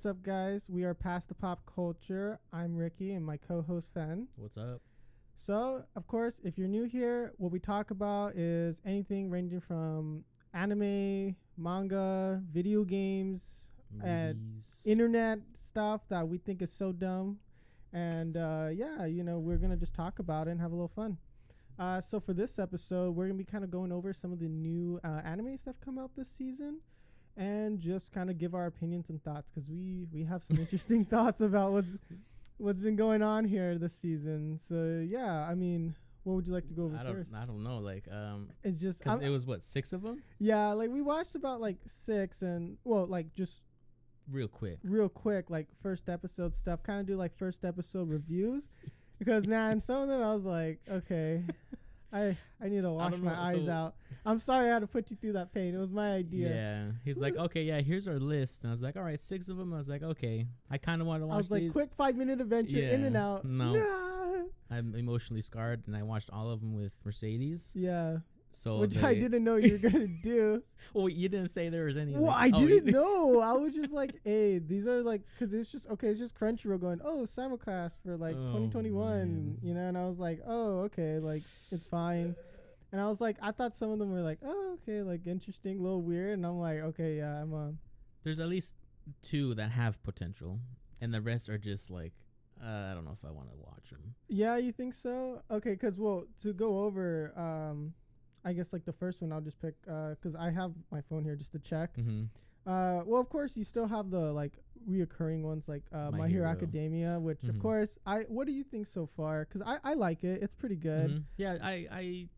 What's up, guys? We are Past the Pop Culture. I'm Ricky and my co-host Fen. What's up? So, of course, if you're new here, what we talk about is anything ranging from anime, manga, video games, and Movies. internet stuff that we think is so dumb. And we're going to just talk about it and have a little fun. So for this episode, we're going to be kind of going over some of the new anime stuff come out this season. And just kind of give our opinions and thoughts because we have some interesting thoughts about what's been going on here this season. So yeah, I mean, what would you like to go over first? I don't know. Like It's just because it was what 6 of them. Yeah, like we watched about like 6 and just Real quick. like first episode stuff. Kind of do like first episode reviews because man, some of them I was like, okay. I need to wash my eyes out. I'm sorry I had to put you through that pain. It was my idea. Yeah. He's like, okay, yeah, here's our list. And I was like, all right, 6 of them. I was like, okay. I kind of want to watch these. I was like, quick 5-minute adventure, in and out. No. Nah. I'm emotionally scarred, and I watched all of them with Mercedes. Yeah. So which I didn't know you were going to do. Well, you didn't say there was any. Well, I didn't know. I was just like, hey, these are like, because it's just Crunchyroll going, oh, simulcast for like 2021, man. you know, and I was like, oh, okay, like, it's fine. And I was like, I thought some of them were like, oh, okay, like, interesting, a little weird. And I'm like, okay, yeah, There's at least 2 that have potential, and the rest are just like, I don't know if I want to watch them. Yeah, you think so? Okay, because, well, to go over, I guess like the first one I'll just pick because I have my phone here just to check. Mm-hmm. Well, of course you still have the like reoccurring ones like My Hero Academia, which of course what do you think so far? Because I like it. It's pretty good. Mm-hmm. Yeah, I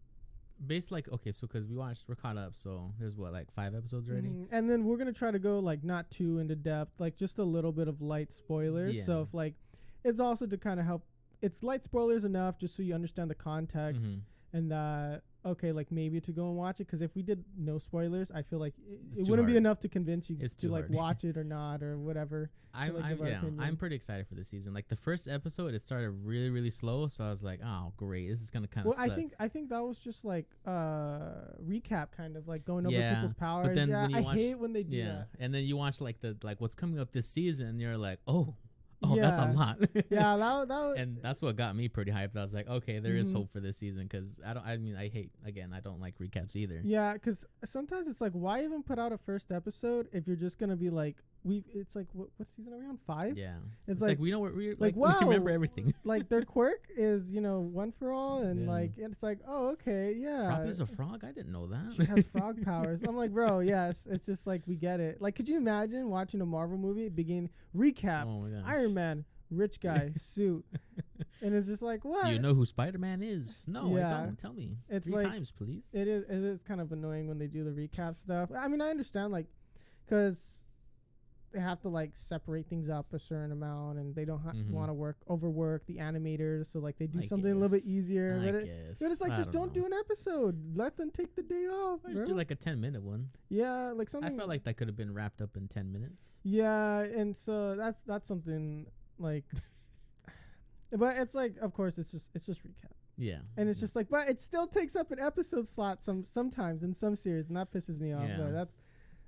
based like okay, so because we're caught up, so there's what like 5 episodes already. Mm-hmm. And then we're gonna try to go like not too into depth, like just a little bit of light spoilers. Yeah. So if like it's also to kind of help. It's light spoilers enough just so you understand the context and that. Okay, like maybe to go and watch it because if we did no spoilers, I feel like it wouldn't be enough to convince you to like watch it or not or whatever. I'm pretty excited for this season. Like the first episode, it started really really slow, so I was like, oh great, this is gonna kind of. Well, I think that was just like recap, kind of like going over people's powers. But then I hate when they do that. And then you watch like what's coming up this season, and you're like, oh, that's a lot. Yeah, that was, and that's what got me pretty hyped. I was like, okay, there is hope for this season because I don't like recaps either. Yeah, because sometimes it's like, why even put out a first episode if you're just gonna be like, it's like what season are we on? 5? Yeah, it's like we know we wow, we remember everything. Like their quirk is one for all, and like it's like, oh okay, yeah. Froppy's a frog. I didn't know that. She has frog powers. I'm like, bro, yes. It's just like we get it. Like, could you imagine watching a Marvel movie begin recap? Oh my gosh. Iron Man, rich guy, suit, and it's just like, what? Do you know who Spider-Man is? No, I don't. Tell me. It's 3 like, times, please. It is kind of annoying when they do the recap stuff. I mean, I understand, like, because they have to like separate things up a certain amount, and they don't want to overwork the animators, so like they do something a little bit easier. But it's like, just don't do an episode. Let them take the day off. Just do like a 10-minute one. Yeah, like something. I felt like that could have been wrapped up in 10 minutes. Yeah, and so that's something like. But it's like, of course, it's just recap. Yeah, and it's just like, but it still takes up an episode slot sometimes in some series, and that pisses me off. But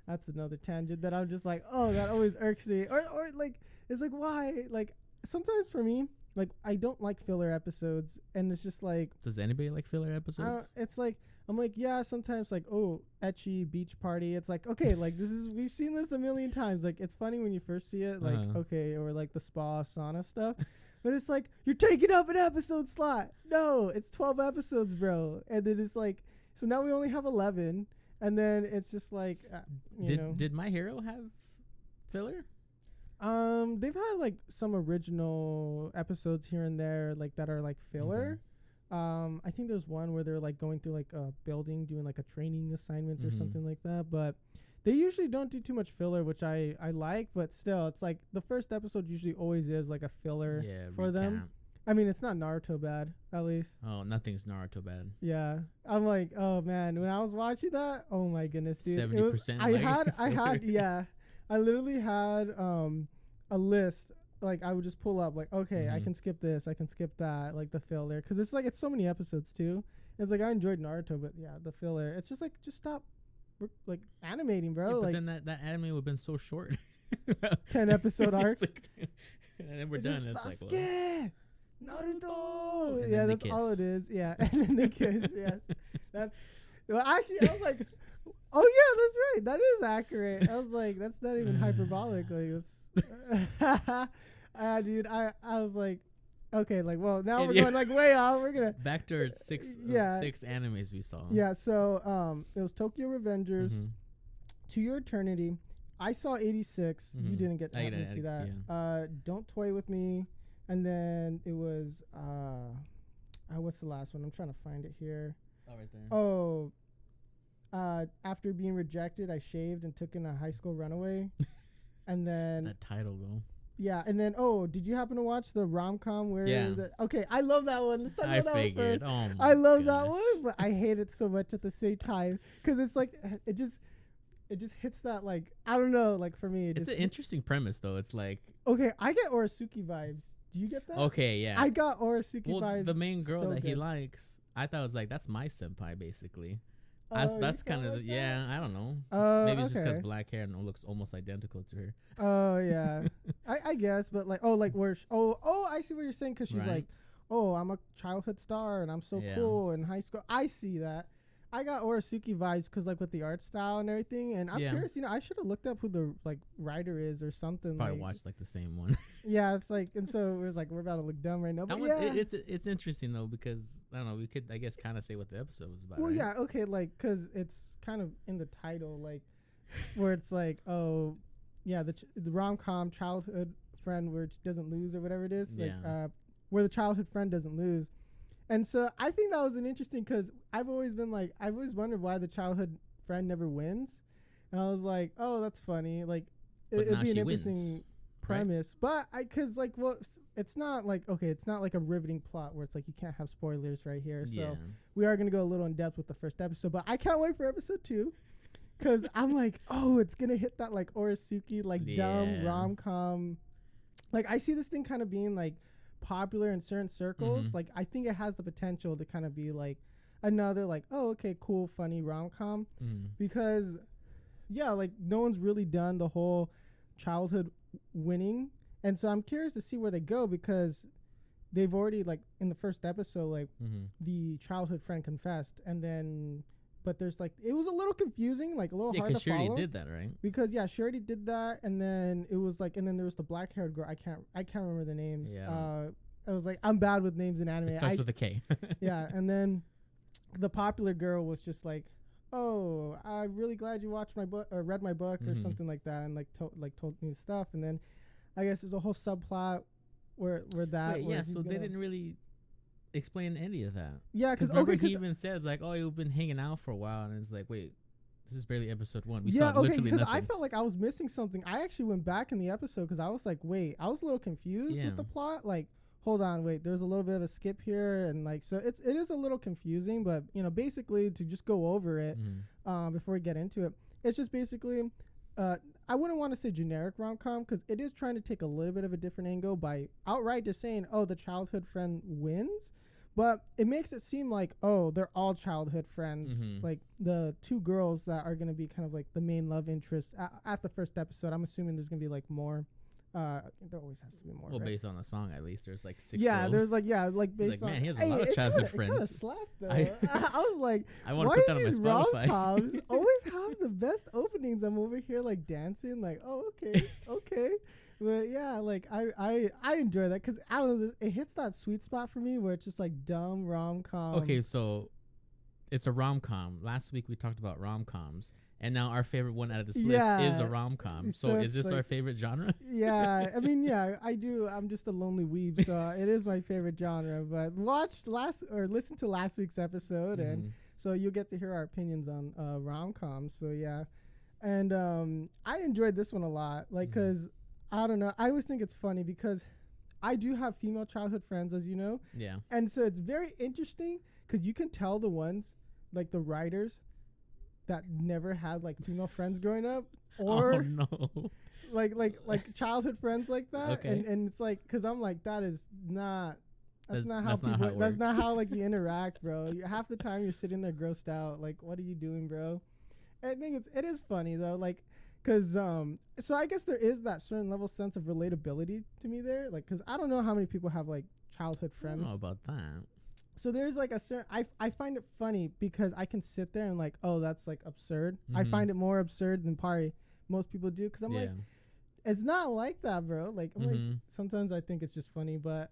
that's another tangent that I'm just like, oh, that always irks me. Or like, it's like, why? Like, sometimes for me, like, I don't like filler episodes, and it's just like, does anybody like filler episodes? It's like, I'm like, yeah, sometimes like, oh, ecchi beach party. It's like, okay, like we've seen this a million times. Like, it's funny when you first see it, like, okay, or like the spa sauna stuff. But it's like, you're taking up an episode slot. No, it's 12 episodes, bro. And then it's like, so now we only have 11. And then it's just like, did My Hero have filler? They've had like some original episodes here and there, like that are like filler. I think there's one where they're like going through like a building, doing like a training assignment or something like that. But they usually don't do too much filler, which I like. But still, it's like the first episode usually always is like a filler for them. I mean, it's not Naruto bad, at least. Oh, nothing's Naruto bad. Yeah. I'm like, oh man, when I was watching that, oh my goodness, dude. 70%. I literally had a list. Like, I would just pull up, like, okay, I can skip this, I can skip that, like the filler. Because it's like, it's so many episodes too. It's like, I enjoyed Naruto, but yeah, the filler. It's just like, just stop, like, animating, bro. Yeah, but like, then that anime would have been so short. 10 episode arc. And then we're done. Just It's like, well, Sasuke, Naruto. And Yeah, then they that's all kiss. it is. Yeah, and then they kiss. Yes, that's. Well, actually, I was like, oh yeah, that's right. That is accurate. I was like, that's not even hyperbolic. Like, it's. Dude, I was like, okay, like, well, now And we're you- going like way off. We're gonna. back to our six Yeah. animes we saw. Yeah. So it was Tokyo Revengers, Mhm. To Your Eternity. I saw 86. You Mhm. didn't get to I happen to didn't, see that. yeah. Don't Toy With Me. And then it was what's the last one? I'm trying to find it here. Oh, right there. Oh, after being rejected, I shaved and took in a high school runaway. And then That title though. yeah, and then did you happen to watch the Romcom where Yeah. okay, I love that one. Let's talk I about that one figured. first. Oh, I love that gosh. one, but I hate it so much at the same time because it's like it just hits that, like, I don't know, like for me it It's just an interesting premise though. It's like, okay, I get Orisuke vibes. Do you get that? okay, yeah. I got Orisuke well, vibes. the main girl so that he good. likes, I thought was like, that's my senpai basically. Oh, That's you kind felt of like that? yeah. I don't know. Oh, Maybe it's just because okay. black hair and it looks almost identical to her. Oh yeah, I guess, but like where I see what you're saying because she's Right. like, oh, I'm a childhood star and I'm so Yeah. cool in high school. I see that. I got Orisuke vibes because like with the art style and everything, and I'm Yeah. curious. I should have looked up who the like writer is or something. Probably like, watched like the same one. Yeah, it's like, and so it was like we're about to look dumb right now. That But one, yeah, it's interesting though because I don't know. We could I guess kind of say what the episode was about. well, right? yeah, okay, like because it's kind of in the title, like where it's like, oh, yeah, the rom-com childhood friend where it doesn't lose or whatever it is, like Yeah. where the childhood friend doesn't lose. And so I think that was an interesting because I've always wondered why the childhood friend never wins, and I was like, oh, that's funny, like But it'd now be an she wins, interesting right? premise, but because like, well, it's not like, okay, it's not like a riveting plot where it's like you can't have spoilers right here. Yeah. So we are going to go a little in depth with the first episode, but I can't wait for episode 2 because I'm like, oh, it's going to hit that like Orisuke, like dumb Yeah. rom-com. Like I see this thing kind of being like popular in certain circles. Mhm. Like I think it has the potential to kind of be like another like, oh, okay, cool, funny rom-com Mm. because yeah, like no one's really done the whole childhood winning. And so I'm curious to see where they go because they've already like in the first episode, like Mhm. the childhood friend confessed, and then but there's like it was a little confusing, like a little Yeah, hard to because she already follow did that, right? because yeah, she already did that, and then it was like, and then there was the black haired girl. I can't remember the names. Yeah. I was like, I'm bad with names in anime. It starts with a K. Yeah, and then the popular girl was just like, oh, I'm really glad you watched my book or read my book or Mhm. something like that, and like told me stuff, and then I guess there's a whole subplot where that Wait, where yeah, he's so they gonna- didn't really explain any of that. yeah Because because remember okay he even says like, "Oh, you've been hanging out for a while," and it's like, "Wait, this is barely episode 1. We yeah saw okay literally because nothing." I felt like I was missing something. I actually went back in the episode because I was like, wait, I was a little confused Yeah. with the plot. Like, hold on, wait, there's a little bit of a skip here, and like so it is a little confusing. But basically to just go over it. Mhm. Before we get into it, it's just basically I wouldn't want to say generic rom-com because it is trying to take a little bit of a different angle by outright just saying, oh, the childhood friend wins, but it makes it seem like, oh, they're all childhood friends. Mhm. Like the 2 girls that are going to be kind of like the main love interest at the first episode. I'm assuming there's going to be like more. There always has to be more. Well, right? based on the song, at least there's like 6 Yeah, girls. there's like based like, on. man, he has a Hey, lot of it childhood kinda, It kind of friends. slapped though. I- I was like, I want to why put do that on my these Spotify. rom-coms always have the best openings? I'm over here like dancing, like, oh, okay, okay. But yeah, like I enjoy that because I don't know, it hits that sweet spot for me where it's just like dumb rom-com. Okay, so it's a rom-com. Last week we talked about rom-coms, and now our favorite one out of this list is a Yeah. rom-com. So So it's is this our like- favorite genre? Yeah, I mean, yeah, I do. I'm just a lonely weeb, so it is my favorite genre. But listen to last week's episode, and Mhm. so you'll get to hear our opinions on rom-coms. So yeah, and I enjoyed this one a lot, like, Mhm. cause I don't know, I always think it's funny because I do have female childhood friends, as you know, Yeah. and so it's very interesting because you can tell the ones, like the writers, that never had like female friends growing up, or Oh no. like childhood friends like that. Okay. And it's like, because I'm like, that's not That's not how not people how it that's not works. how like you interact, bro. Half the time you're sitting there grossed out, like, what are you doing, bro? And I think it is funny though, like, Cause so I guess there is that certain level sense of relatability to me there, like, cause I don't know how many people have like childhood I friends. don't know about that. So there's like a certain I find it funny because I can sit there and like, oh, that's like absurd. I Mhm. find it more absurd than probably most people do, because I'm like, it's not like that, bro. Like, I'm like, Mhm. sometimes I think it's just funny, but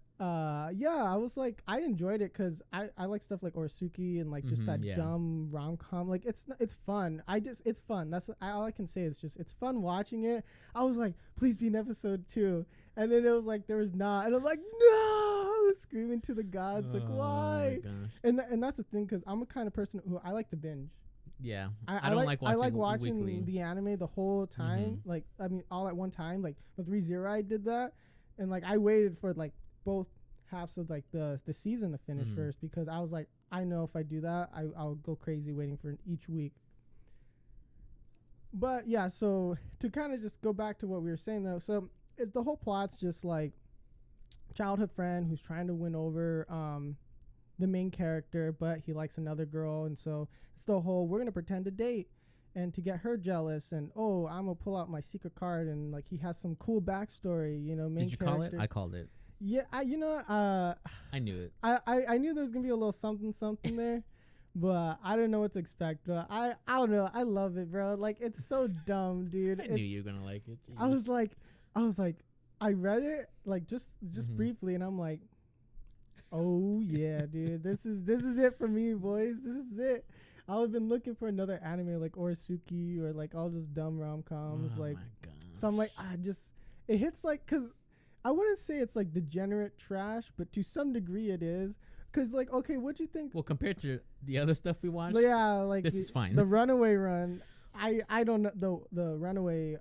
yeah, I was like, I enjoyed it because I like stuff like Orsuki and like just that Yeah. dumb rom-com. Like, it's fun. It's fun. That's all I can say. Is just it's fun watching it. I was like, please be in episode 2, and then it was like there was not, and I was like, no, I was screaming to the gods, like, why? Oh my gosh. And that's the thing, because I'm a kind of person who I like to binge. Yeah. I don't like watching, I like watching weekly. the anime the whole time. Mhm. Like, I mean, all at one time. Like with ReZero, I did that, and like I waited for like both halves of like the season to finish Mhm. first, because I was like, I know if I do that, I'll go crazy waiting for each week. But yeah, so to kind of just go back to what we were saying though, so the whole plot's just like childhood friend who's trying to win over the main character, but he likes another girl, and so it's the whole we're gonna pretend to date and to get her jealous, and oh, I'm gonna pull out my secret card, and like he has some cool backstory, you know. Main Did you character. call it? I called it. Yeah, I knew it. I knew there was gonna be a little something there, but I didn't know what to expect. But I don't know. I love it, bro. Like, it's so dumb, dude. I knew you were gonna like it. I was like, I read it like just Mhm. briefly, and I'm like, oh yeah, dude, this is it for me, boys. This is it. I've been looking for another anime like Orisuki or like all those dumb rom-coms. Oh Like, my gosh. so I'm like, it hits like, cause I wouldn't say it's like degenerate trash, but to some degree it is. Cause like, okay, what'd you think? Well, compared to the other stuff we watched, Yeah, like this is fine. The Runaway Run. I don't know the Runaway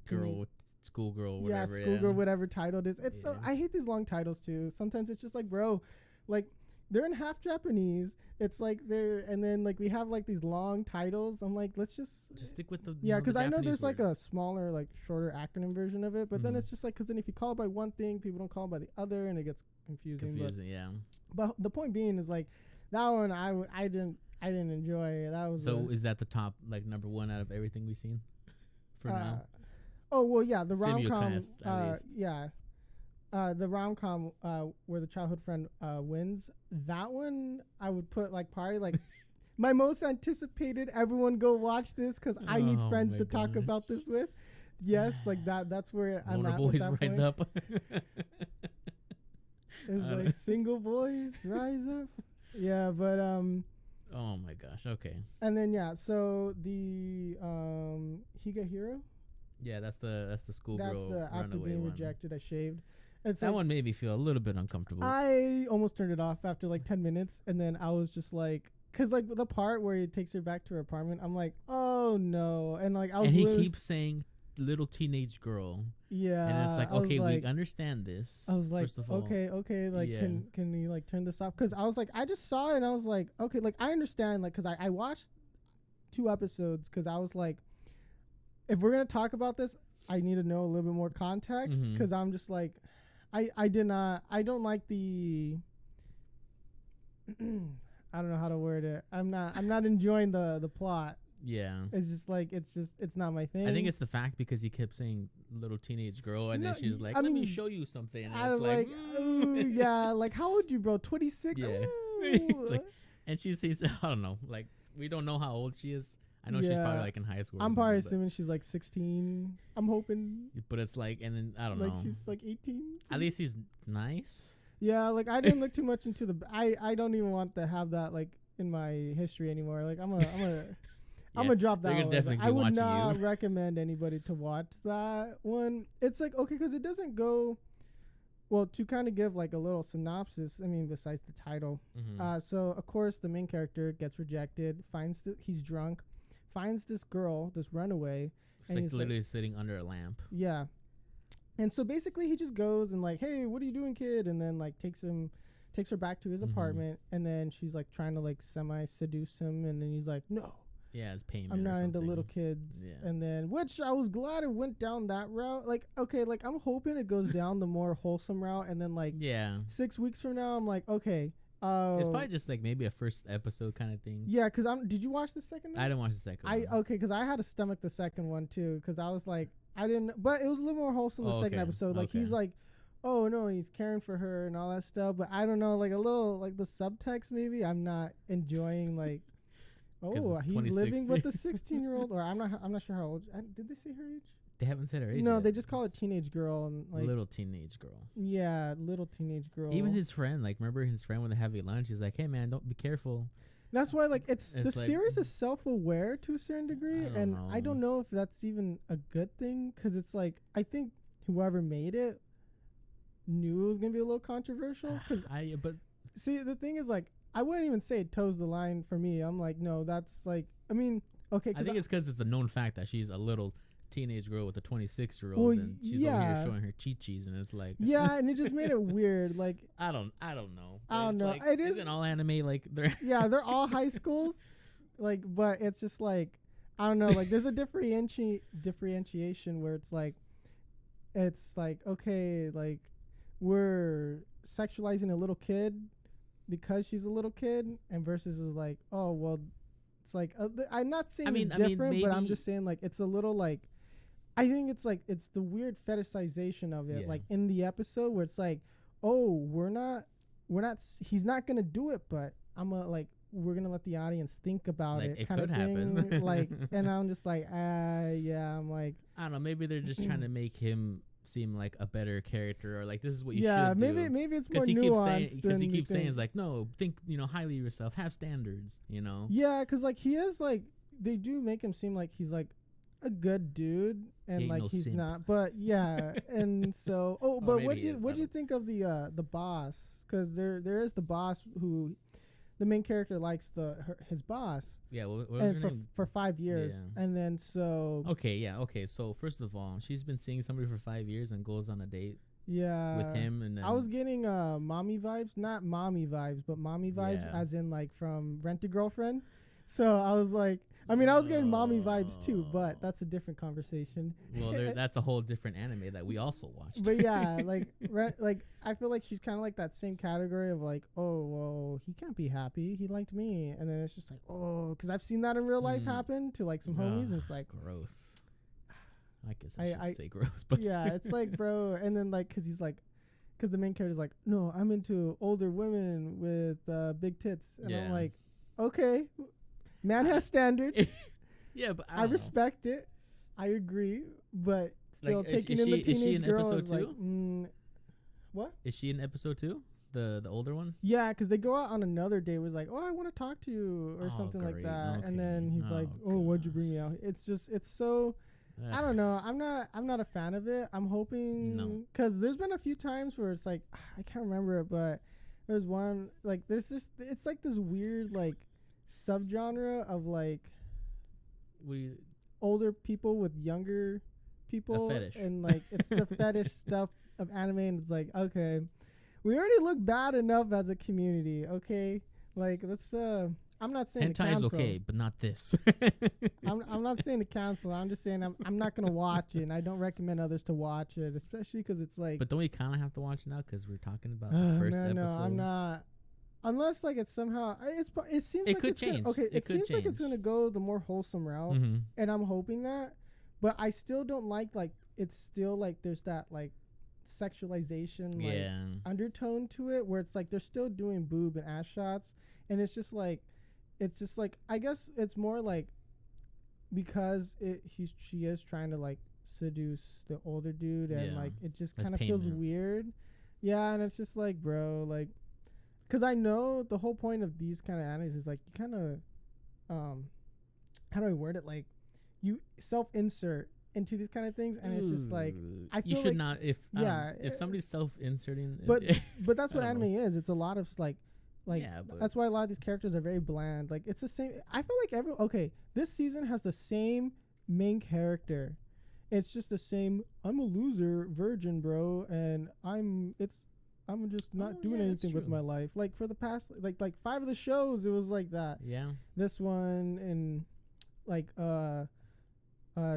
Girl, schoolgirl, yeah, whatever. schoolgirl, whatever title it is. It's so Yeah. I hate these long titles too. Sometimes it's just like, bro, like they're in half Japanese. It's like they're, and then like we have like these long titles. I'm like, let's just stick with the yeah, because the I know Japanese there's like word. a smaller, like shorter acronym version of it, but then Mhm. it's just like, because then if you call it by one thing, people don't call it by the other, and it gets confusing. Yeah. But the point being is like that one I didn't enjoy. That was So is that the top, like, number one out of everything we've seen for now? Oh well, yeah, the rom com. Simulcast, at least. Yeah, the rom com where the childhood friend wins. That one I would put like probably like my most anticipated. Everyone go watch this because I need Oh friends my to talk gosh. about this with. Yes, like that. That's where I'm Loner at with boys that rise point. up. It's I like don't- single boys rise up. Yeah, but Oh my gosh. Okay. and then yeah, so the Higehiro. Yeah, that's the That's schoolgirl the after runaway being one. rejected, I shaved. It's That like, one made me feel a little bit uncomfortable. I almost turned it off after like 10 minutes, and then I was just like, cause like the part where he takes her back to her apartment, I'm like, oh no, and like I was and he literally- keeps saying little teenage girl. yeah, And it's like, I was okay, like, we understand this. I was like, first of all. okay, like Yeah. can you like turn this off? Cause I was like, I just saw it and I was like, okay, like I understand, like, cause I watched 2 episodes, cause I was like, if we're gonna talk about this, I need to know a little bit more context, Mhm. cause I'm just like, I don't like the I don't know how to word it. I'm not enjoying the plot. Yeah. It's just like it's not my thing. I think it's the fact because he kept saying little teenage girl, and No, then she's like, I "Let me mean, show you something." And I it's like, ooh, yeah, like how old you, bro? 26. Yeah. Ooh. It's like, and she says, "I don't know, like we don't know how old she is. I know she's probably Yeah. like in high school. or I'm probably something, assuming she's like 16. I'm hoping but it's like, and then I don't like know. she's like 18. At least he's nice. Yeah, like I didn't look too much into the. I don't even want to have that like in my history anymore. Like I'm gonna drop that they're gonna one. definitely But be I would watching not you. recommend anybody to watch that one. It's like, okay, because it doesn't go well. To kind of give like a little synopsis, I mean, besides the title. Mhm. So of course the main character gets rejected. He's drunk, finds this girl, this runaway. It's and like he's like- literally sitting under a lamp. Yeah. And so basically he just goes and like, hey, what are you doing, kid? And then like takes her back to his Mhm. apartment, and then she's like trying to like semi seduce him, and then he's like, no, Yeah, it's payment. I'm or not into something. little kids. Yeah. And then, which I was glad it went down that route. Like, okay, like I'm hoping it goes down the more wholesome route, and then like Yeah. 6 weeks from now, I'm like, okay, Oh, It's probably just like maybe a first episode kind of thing. yeah. Cause did you watch the second one? I didn't watch the second one. Okay, because I had to stomach the second one too, because I was like, I didn't, but it was a little more wholesome the second Okay, episode. Like okay. he's like, oh no, he's caring for her and all that stuff. But I don't know, like a little like the subtext maybe I'm not enjoying. Like, oh, it's he's 26. living with a 16-year-old, or I'm not sure how old. Did they say her age? They haven't said her age No, yet. they just call it teenage girl and like little teenage girl. yeah, little teenage girl. Even his friend, like, remember his friend when they have lunch? He's like, "Hey man, don't be careful." That's why, like, the It's like- series is self-aware to a certain degree, I don't and know. I don't know if that's even a good thing, because it's like I think whoever made it knew it was gonna be a little controversial. Because But see, the thing is, like, I wouldn't even say it toes the line for me. I'm like, no, that's like, I mean, okay, I think it's because it's a known fact that she's a little teenage girl with a 26-year-old, Well, and she's over yeah. here showing her chi-chis, and it's like, yeah, and it just made it weird. Like, I don't know. I don't It's know. Like, It is- isn't all anime like they're yeah, they're all high schools, like, but it's just like I don't know. Like, there's a differentiation where it's like okay, like we're sexualizing a little kid because she's a little kid, and versus is like, oh well, it's like I'm not saying it's different, but I'm maybe- just saying like it's a little like I think it's like it's the weird fetishization of it, Yeah. like in the episode where it's like, oh, we're not he's not gonna do it, but we're gonna let the audience think about Like, it, it kind of could thing. happen. Like, and I'm just like, yeah, I'm like, I don't know. Maybe they're just trying to make him seem like a better character, or like this is what you yeah, should maybe do. maybe it's more Because he keeps nuanced saying, because he than keeps you saying, think. it's like, no, think highly of yourself, have standards, Yeah, because like he is like they do make him seem like he's like a good dude, and ain't like no he's simp. not. But yeah, and so but maybe what he is, do you but- think of the boss? Because there is the boss who the main character likes his boss, Yeah, what was and her name? for 5 years, Yeah. and then so Okay. So first of all, she's been seeing somebody for 5 years and goes on a date yeah with him, and then I was getting mommy vibes, not mommy vibes, but mommy vibes, Yeah. as in like from Rent a Girlfriend. So I was like, I mean, I was getting mommy vibes too, but that's a different conversation. well, that's a whole different anime that we also watched. But yeah, like like I feel like she's kind of like that same category of like, oh well, he can't be happy, he liked me, and then it's just like, oh, because I've seen that in real life happen to like some homies, and it's like, gross. I guess I I should say gross, but yeah, it's like, bro, and then like, because he's like, because the main character's like, no, I'm into older women with big tits, and I'm Yeah. like, okay, man has standards. yeah, but I don't know. respect it. I agree, but still Like, taking is in the she teenage in girl episode is like, two? what? Is she in episode 2? The older one? Yeah, because they go out on another day. Was like, oh, I want to talk to you or Oh, something like great. that, and Okay. then he's like, Oh, oh, why'd you gosh. bring me out? It's just, it's so. I don't know. I'm not a fan of it. I'm hoping No. because there's been a few times where it's like I can't remember it, but there's one like there's just it's like this weird like subgenre of like We older people with younger people, fetish. and like it's the fetish stuff of anime, and it's like, okay, we already look bad enough as a community, okay? Like let's I'm not saying to hentai is cancel. okay, but not this. I'm not saying to cancel. I'm just saying I'm not gonna watch it, and I don't recommend others to watch it, especially because it's like. But don't we kind of have to watch now because we're talking about the first man, episode? no, I'm not. Unless like it's somehow it seems It like could it's gonna- change. okay, It it could seems like it's change. gonna go the more wholesome route, Mm-hmm. and I'm hoping that. But I still don't like it's still like there's that like sexualization like Yeah. undertone to it where it's like they're still doing boob and ass shots, and it's just like I guess it's more like because she is trying to like seduce the older dude, and Yeah. like it just That's kind of feels payment. weird. Yeah, and it's just like, bro, like, because I know the whole point of these kind of animes is like you kind of how do I word it, like you self-insert into these kind of things, and it's just like I you feel should like- not if yeah, if somebody's self-inserting. but but that's I what don't anime is. It's a lot of like Yeah, but- that's why a lot of these characters are very bland. Like it's the same. I feel like this season has the same main character. It's just the same. I'm a loser, virgin, bro, and I'm just not Oh, doing yeah, that's anything with true. my life. Like for the past like 5 of the shows, it was like that. Yeah. This one and like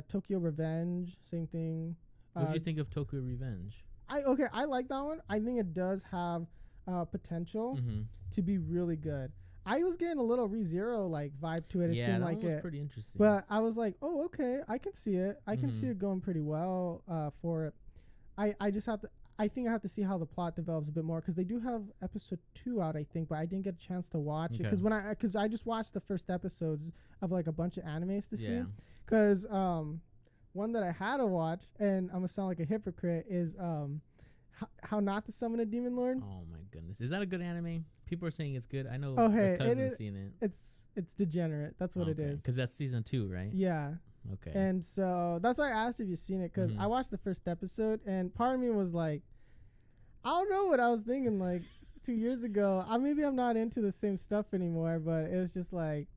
Tokyo Revenge, same thing. What did you think of Tokyo Revenge? I like that one. I think it does have potential Mm-hmm. to be really good. I was getting a little ReZero like vibe to it. It Yeah, seemed that like one was it, pretty interesting. but I was like, oh, okay, I can see it. I can see Mhm. it going pretty well for it. I just have to. I think I have to see how the plot develops a bit more because they do have episode 2 out, I think, but I didn't get a chance to watch it Okay. because I just watched the first episodes of like a bunch of animes to see. Yeah. Because one that I had to watch, and I'm gonna sound like a hypocrite, is how not to summon a demon lord. Oh my goodness, is that a good anime? People are saying it's good. I know Oh, my hey, it cousin's is- seen it. It's degenerate. That's what it is. Because that's season 2, right? Yeah. Okay. And so that's why I asked if you've seen it because Mhm. I watched the first episode and part of me was like, I don't know what I was thinking like 2 years ago. Maybe I'm not into the same stuff anymore, but it was just like.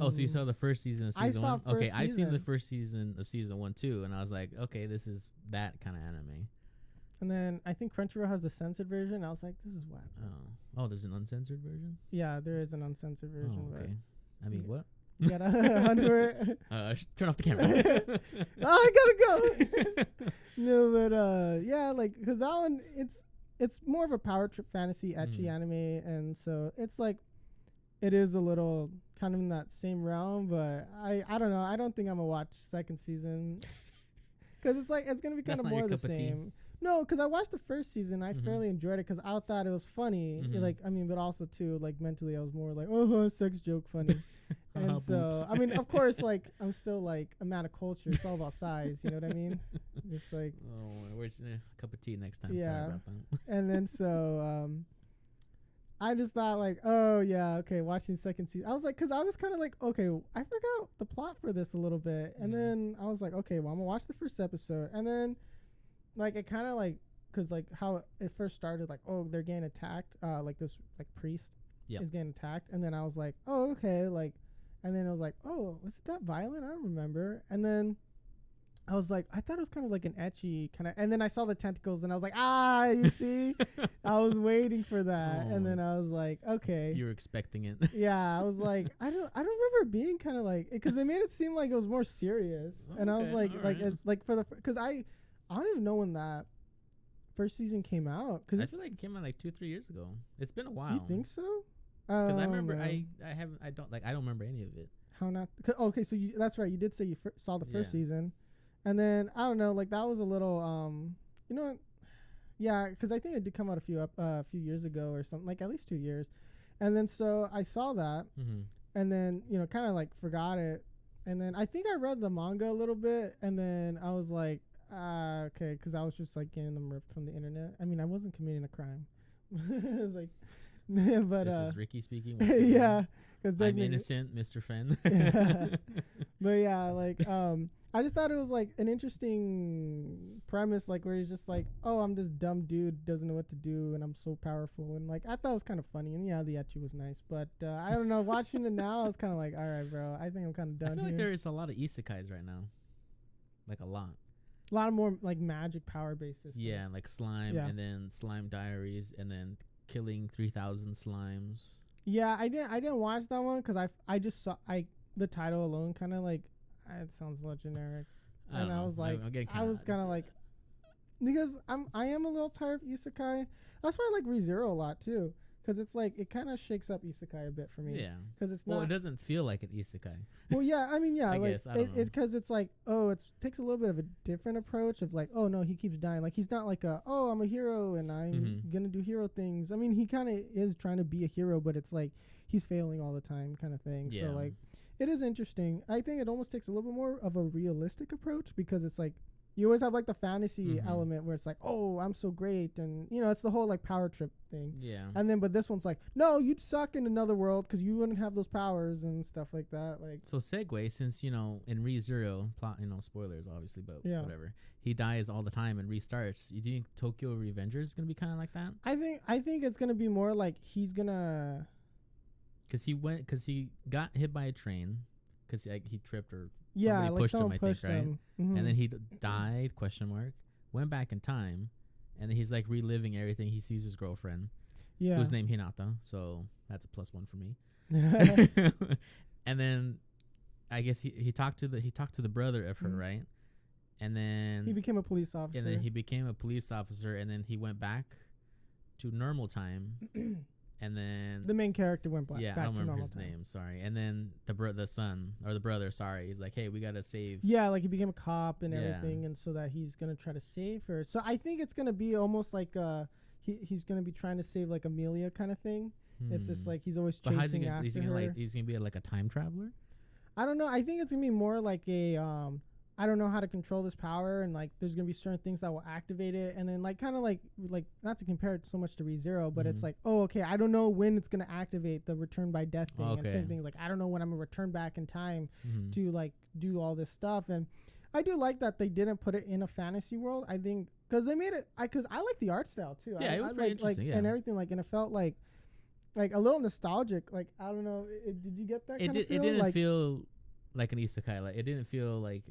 Oh, so you saw the first season of I season saw 1? first Okay, I've seen the season. first season of season 1 too, and I was like, okay, this is that kind of anime. And then I think Crunchyroll has the censored version. I was like, this is whack. Oh, there's an uncensored version. Yeah, there is an uncensored version. Oh, okay. I mean, Yeah. what? But you gotta under it. Turn off the camera. Oh, I gotta go. No, but yeah, like because that one, it's more of a power trip fantasy ecchi Mm. anime, and so it's like it is a little kind of in that same realm. But I don't know. I don't think I'm gonna watch second season because it's like it's gonna be kind That's of not your more of the cup of tea? same. No, because I watched the first season. I Mhm. fairly enjoyed it because I thought it was funny. Mhm. Like I mean, but also too like mentally, I was more like, oh, sex joke funny. And so, Boobs. I mean, of course, like I'm still like a man of culture. It's all about thighs. You know what I mean? Just like, Oh, where's a cup of tea next time? Yeah. Sorry about that. and then so I just thought like, oh yeah, okay, watching second season. I was like, because I was kind of like, okay, I forgot the plot for this a little bit, and Mhm. then I was like, okay, well I'm gonna watch the first episode, and then like it kind of like, because like how it first started, like oh they're getting attacked, like this like priest Yep. is getting attacked, and then I was like, oh okay, like, and then I was like, oh was it that violent? I don't remember, and then. I was like, I thought it was kind of like an ecchi kind of, and then I saw the tentacles, and I was like, you see, I was waiting for that, Oh and my- then I was like, okay, You were expecting it. yeah, I was like, I don't remember it being kind of like, because they made it seem like it was more serious, and I was Okay, like, alright. like for the, because I don't even know when that first season came out, I because feel like it came out like 2-3 years ago. It's been a while. you think so? Because Oh, I remember man. I don't remember any of it. How not? Okay, so that's right. You did say you saw the first Yeah. season, and then I don't know. Like that was a little you know, what? Yeah, because I think it did come out a few years ago or something, like at least 2 years, and then so I saw that, Mm-hmm. and then kind of like forgot it, and then I think I read the manga a little bit, and then I was like, okay, because I was just like getting them ripped from the internet. I mean, I wasn't committing a crime. It was like, but This is Ricky speaking. Once again. yeah, because I'm innocent, Mr. Fenn. Yeah. But yeah, like I just thought it was like an interesting premise, like where he's just like, oh, I'm this dumb dude doesn't know what to do, and I'm so powerful, and like I thought it was kind of funny, and yeah, the ecchi was nice, but I don't know. Watching it now, I was kind of like, all right, bro, I think I'm kind of I done feel here. like there is a lot of isekais right now. Like a lot. A lot of more like magic power based systems. Yeah, like slime, Yeah. and then slime diaries, and then killing 3,000 slimes. Yeah, I didn't watch that one because I just saw the title alone kind of like it sounds a little generic. I And don't I know. was like, I'm getting I was kind of like, because I am a little tired of isekai. That's why I like ReZero a lot too, because it's like it kind of shakes up isekai a bit for me. yeah. Because it's Well, not. it doesn't feel like an isekai. Well, yeah, I mean, yeah, I like guess, I don't know. it's because it's like, oh, it takes a little bit of a different approach of like, oh no, he keeps dying. Like he's not like I'm a hero and I'm Mhm. gonna do hero things. I mean, he kind of is trying to be a hero, but it's like he's failing all the time, kind of thing. Yeah. So like, it is interesting. I think it almost takes a little bit more of a realistic approach because it's like you always have like the fantasy Mhm. element where it's like, oh, I'm so great, and it's the whole like power trip thing. Yeah. And then, but this one's like, no, you'd suck in another world because you wouldn't have those powers and stuff like that. Like, So segue, since in ReZero, plot, spoilers obviously, but Yeah. whatever. He dies all the time and restarts. You think Tokyo Revengers is gonna be kind of like that? I think it's gonna be more like he's gonna. Because he got hit by a train, because he tripped or Yeah, somebody like pushed him, someone I pushed think, right? him. Mhm. And then he died? Question mark. Went back in time, and then he's like reliving everything. He sees his girlfriend, yeah. who's named Hinata, so that's a +1 for me. And then I guess he talked to the brother of her, Mhm. right? And then He became a police officer. he became a police officer, and then he went back to normal time, and then The main character went back. yeah, back I don't to remember normal his time. name. Sorry. And then the son or the brother. Sorry, he's like, hey, we gotta save. Yeah, like he became a cop and Yeah. everything, and so that he's gonna try to save her. So I think it's gonna be almost like he's gonna be trying to save like Amelia kind of thing. It's just like he's always But how's he chasing gonna? after Is he gonna her. like? He's gonna be like a time traveler. I don't know. I think it's gonna be more like a I don't know how to control this power, and like there's gonna be certain things that will activate it, and then like kind of like not to compare it so much to ReZero, but it's Mhm. like, oh, okay, I don't know when it's gonna activate the return by death thing, and Okay. same thing, like I don't know when I'm gonna return back in time Mhm. to like do all this stuff. And I do like that they didn't put it in a fantasy world. I think because they made it, because I like the art style too. Yeah, it was pretty interesting, yeah. and everything, like, and it felt like a little nostalgic. Like I don't know, did you get that? It kind did. of feel? It didn't like, feel like an isekai. Like it didn't feel like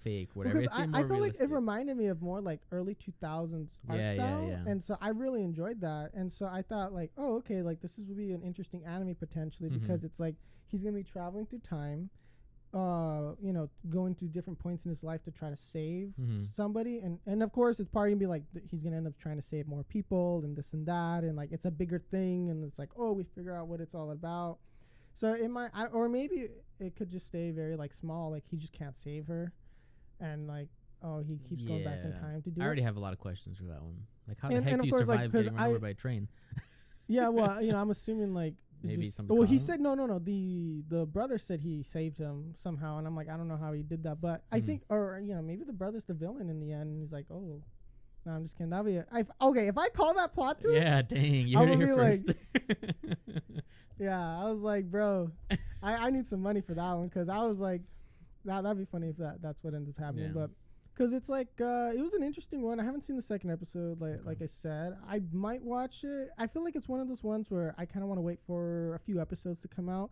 fake. Whatever. because It seemed I more felt like realistic. it reminded me of more like early 2000s art Yeah, yeah, style, yeah. and so I really enjoyed that. And so I thought like, oh, okay, like this would be an interesting anime potentially, Mhm. because it's like he's gonna be traveling through time, going through different points in his life to try to save Mhm. somebody, and of course it's probably gonna be like he's gonna end up trying to save more people and this and that, and like it's a bigger thing, and it's like, oh, we figure out what it's all about. So it might, or maybe it could just stay very like small, like he just can't save her, and like, oh, he keeps going back in Yeah. time to do I it. already have a lot of questions for that one. Like, how the And heck of do you course, like, survive 'cause getting run over by a train? Yeah, well, I'm assuming like Maybe just, somebody well, he caught him? said no. The brother said he saved him somehow, and I'm like, I don't know how he did that, but I Mhm. think, or maybe the brother's the villain in the end, and he's like, oh, no, I'm just kidding. That'll be it. Okay, if I call that plot twist, Yeah, dang, you I'm heard it gonna here be first. yeah, I was like, bro, I need some money for that one, because I was like, that'd be funny if that's what ends up happening, Yeah. but. Because it's like, it was an interesting one. I haven't seen the second episode, like I said. I might watch it. I feel like it's one of those ones where I kind of want to wait for a few episodes to come out,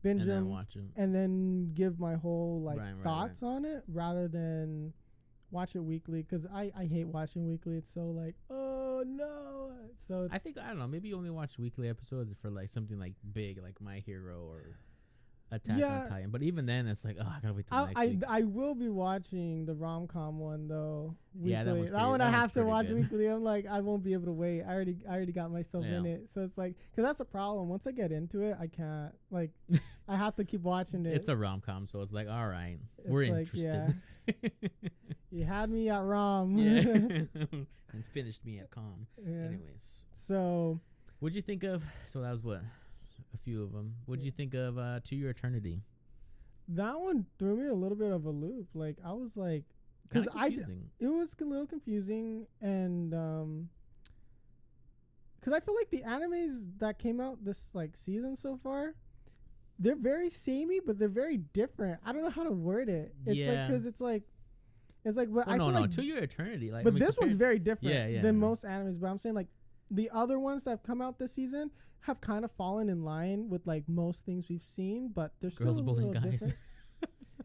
binge And then them, watch it. and then give my whole like Right, thoughts on it, rather than watch it weekly. Because I hate watching weekly. It's so like, oh no. So it's, I think, I don't know, maybe you only watch weekly episodes for like something like big, like My Hero or Attack Yeah. on Titan. But even then, it's like, oh, I gotta wait till next week. I will be watching the Romcom one though. Weekly. Yeah, that one's that pretty- one that I one's have to pretty watch good. weekly. I'm like, I won't be able to wait. I already got myself in Yeah. it. So it's like, because that's the problem. Once I get into it, I can't. Like, I have to keep watching it. It's a rom-com, so it's like, all right, It's we're like, interested. You had me at Rom. Yeah. And finished me at com. Yeah. Anyways, So what'd you think of? So that was what, a few of them. What'd you think of To Your Eternity? that one threw me a little bit of a loop. Like I was like, Kind because of confusing. it was a little confusing, and because I feel like the animes that came out this like season so far, they're very samey, but they're very different. I don't know how to word it. It's Yeah. like, because it's like, but Oh, I no, feel no. like, To Your Eternity. Like, but I mean, this one's compared- very different Yeah, yeah, than no. most animes. But I'm saying like the other ones that have come out this season have kind of fallen in line with like most things we've seen, but they're still girls a bullying little guys. different.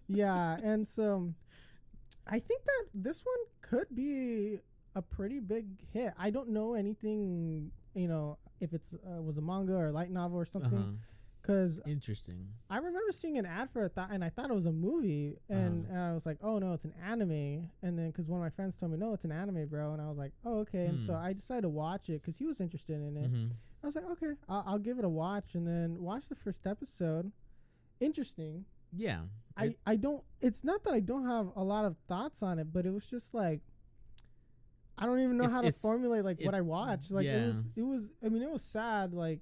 Yeah, and so I think that this one could be a pretty big hit. I don't know anything, if it's was a manga or a light novel or something, Uh-huh. because Interesting. I remember seeing an ad for it, and I thought it was a movie, and I was like, oh no, it's an anime. And then because one of my friends told me, no, it's an anime, bro, and I was like, oh okay. And so I decided to watch it because he was interested in it. Mm-hmm. I was like, okay, I'll give it a watch, and then watch the first episode. Interesting. Yeah. I don't, it's not that I don't have a lot of thoughts on it, but it was just like, I don't even know how to formulate like what I watched. Like it was I mean, it was sad, like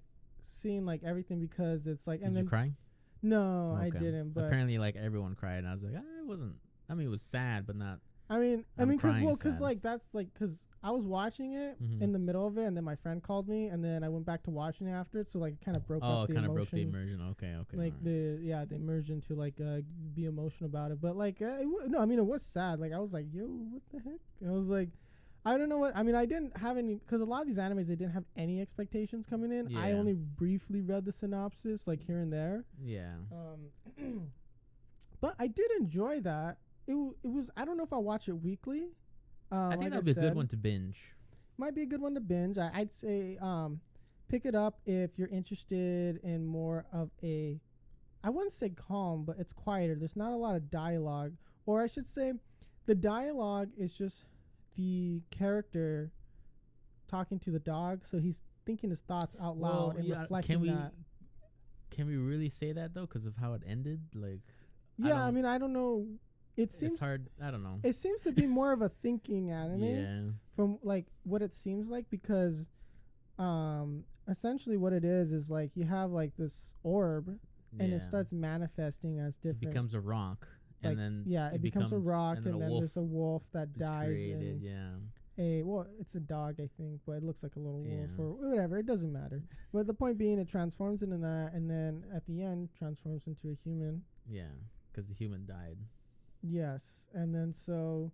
seeing like everything, because it's like, Did and you then cry? no, I Okay. didn't, but Apparently, like, everyone cried, and I was like, it wasn't. I mean, it was sad, but not. I mean, I'm crying because sad. like that's like, because I was watching it Mhm. in the middle of it, and then my friend called me, and then I went back to watching it after it, so like it kind of broke Oh, up it the kind of emotion. broke the immersion. Okay, okay. Like alright. the immersion to like be emotional about it, but like no, I mean it was sad. Like I was like, yo, what the heck? I was like, I don't know what. I mean, I didn't have any, because a lot of these animes they didn't have any expectations coming in. I Yeah. only briefly read the synopsis like here and there. Yeah. But I did enjoy that. It was, I don't know if I'll watch it weekly. I think like that'd be a good said, one to binge. might be a good one to binge. I'd say pick it up if you're interested in more of a, I wouldn't say calm, but it's quieter. There's not a lot of dialogue, or I should say the dialogue is just the character talking to the dog, so he's thinking his thoughts out Well, loud and yeah, reflecting that. can we really say that though? Because of how it ended, like, Yeah, I mean, I don't know. It seems it's hard. I don't know. it seems to be more of a thinking anime Yeah, from like what it seems like, because essentially what it is like you have like this orb and it starts manifesting as It different. becomes a rock, Like, and then yeah, it becomes a rock, and then wolf there's a wolf that is dies created. in Yeah, well, it's a dog, I think, but it looks like a little wolf Yeah. or whatever. It doesn't matter. But the point being, it transforms into that, and then at the end, transforms into a human. yeah, because the human died. Yes, and then so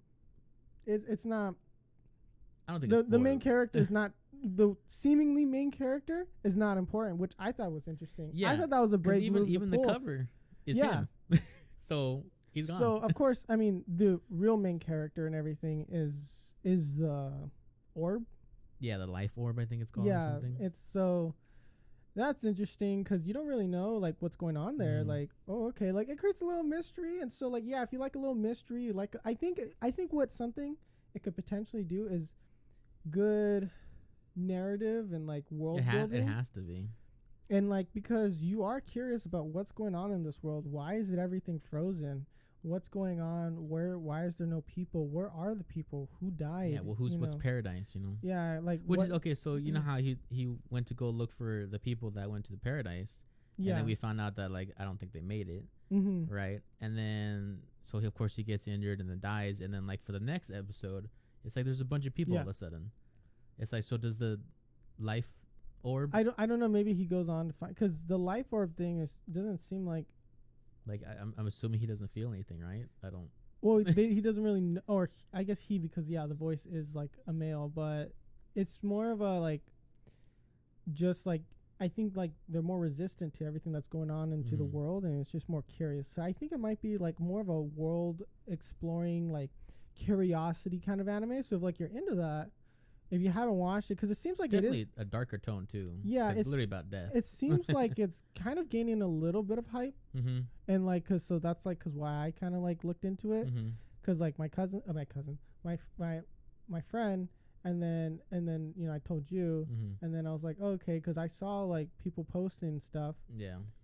it's not I don't think the main character is not the seemingly main character is not important, which I thought was interesting. Yeah, I thought that was a brave move. Even to the pull. cover is Yeah. him. So he's gone. So of course, I mean, the real main character and everything is the orb. Yeah, the life orb, I think it's called. Or Yeah, something. it's so that's interesting because you don't really know like what's going on there. Mhm. Like, oh, okay, like it creates a little mystery, and so like yeah, if you like a little mystery, like I think what something it could potentially do is good narrative and like world building. It has to be. And like because you are curious about what's going on in this world. Why is it everything frozen? What's going on? Why is there no people? Where are the people? Who died? Yeah, well, what's paradise, you know? Yeah, like Which is okay, so you know how he went to go look for the people that went to the paradise, yeah. and then we found out that like I don't think they made it, Mm-hmm. right? And then so of course he gets injured and then dies, and then like for the next episode, it's like there's a bunch of people all of a sudden. It's like, so does the life orb? I don't know. Maybe he goes on to find, because the life orb thing doesn't seem like. Like I'm assuming he doesn't feel anything, right? I don't. Well, he doesn't really know, or I guess because the voice is like a male, but it's more of a like, just like I think like they're more resistant to everything that's going on into the world, and it's just more curious. So I think it might be like more of a world exploring, like curiosity kind of anime. So if like you're into that, if you haven't watched it, because it seems like it's definitely a darker tone too. Yeah, it's literally about death. It seems like it's kind of gaining a little bit of hype, and like because why I kind of like looked into it, because like my friend, and then you know I told you, and then I was like, oh, okay, because I saw like people posting stuff,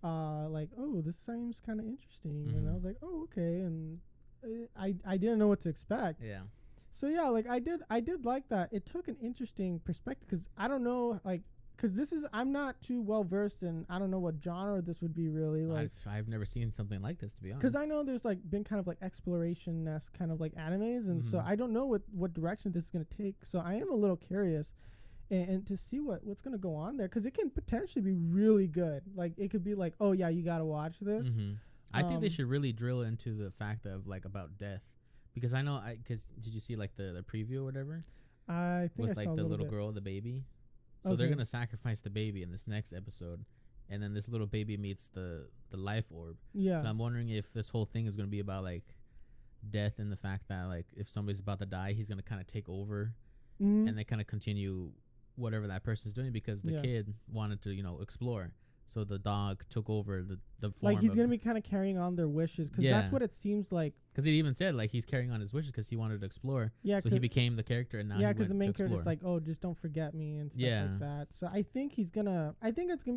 like, oh, this seems kind of interesting, and I was like, oh, okay, and I didn't know what to expect. Yeah. So yeah, like I did like that. It took an interesting perspective, because I don't know, like, because I'm not too well versed in, I don't know what genre this would be really, like. I've never seen something like this, to be honest. Because I know there's like been kind of like exploration-esque kind of like animes, and so I don't know what direction this is gonna take. So I am a little curious, and to see what's gonna go on there, because it can potentially be really good. Like it could be like, oh yeah, you gotta watch this. I think they should really drill into the fact of like about death. Because I know, because did you see like the preview or whatever? I think with I like saw the a little bit. girl, the baby. So they're gonna sacrifice the baby in this next episode, and then this little baby meets the life orb. Yeah. So I'm wondering if this whole thing is gonna be about like death and the fact that like if somebody's about to die, he's gonna kind of take over, and they kind of continue whatever that person's doing, because the kid wanted to explore. So the dog took over the form. Like he's gonna be kind of carrying on their wishes, because that's what it seems like. Because he even said like he's carrying on his wishes because he wanted to explore. Yeah. So he became the character, and now because the main character's like, oh, just don't forget me and stuff like that. So I think it's gonna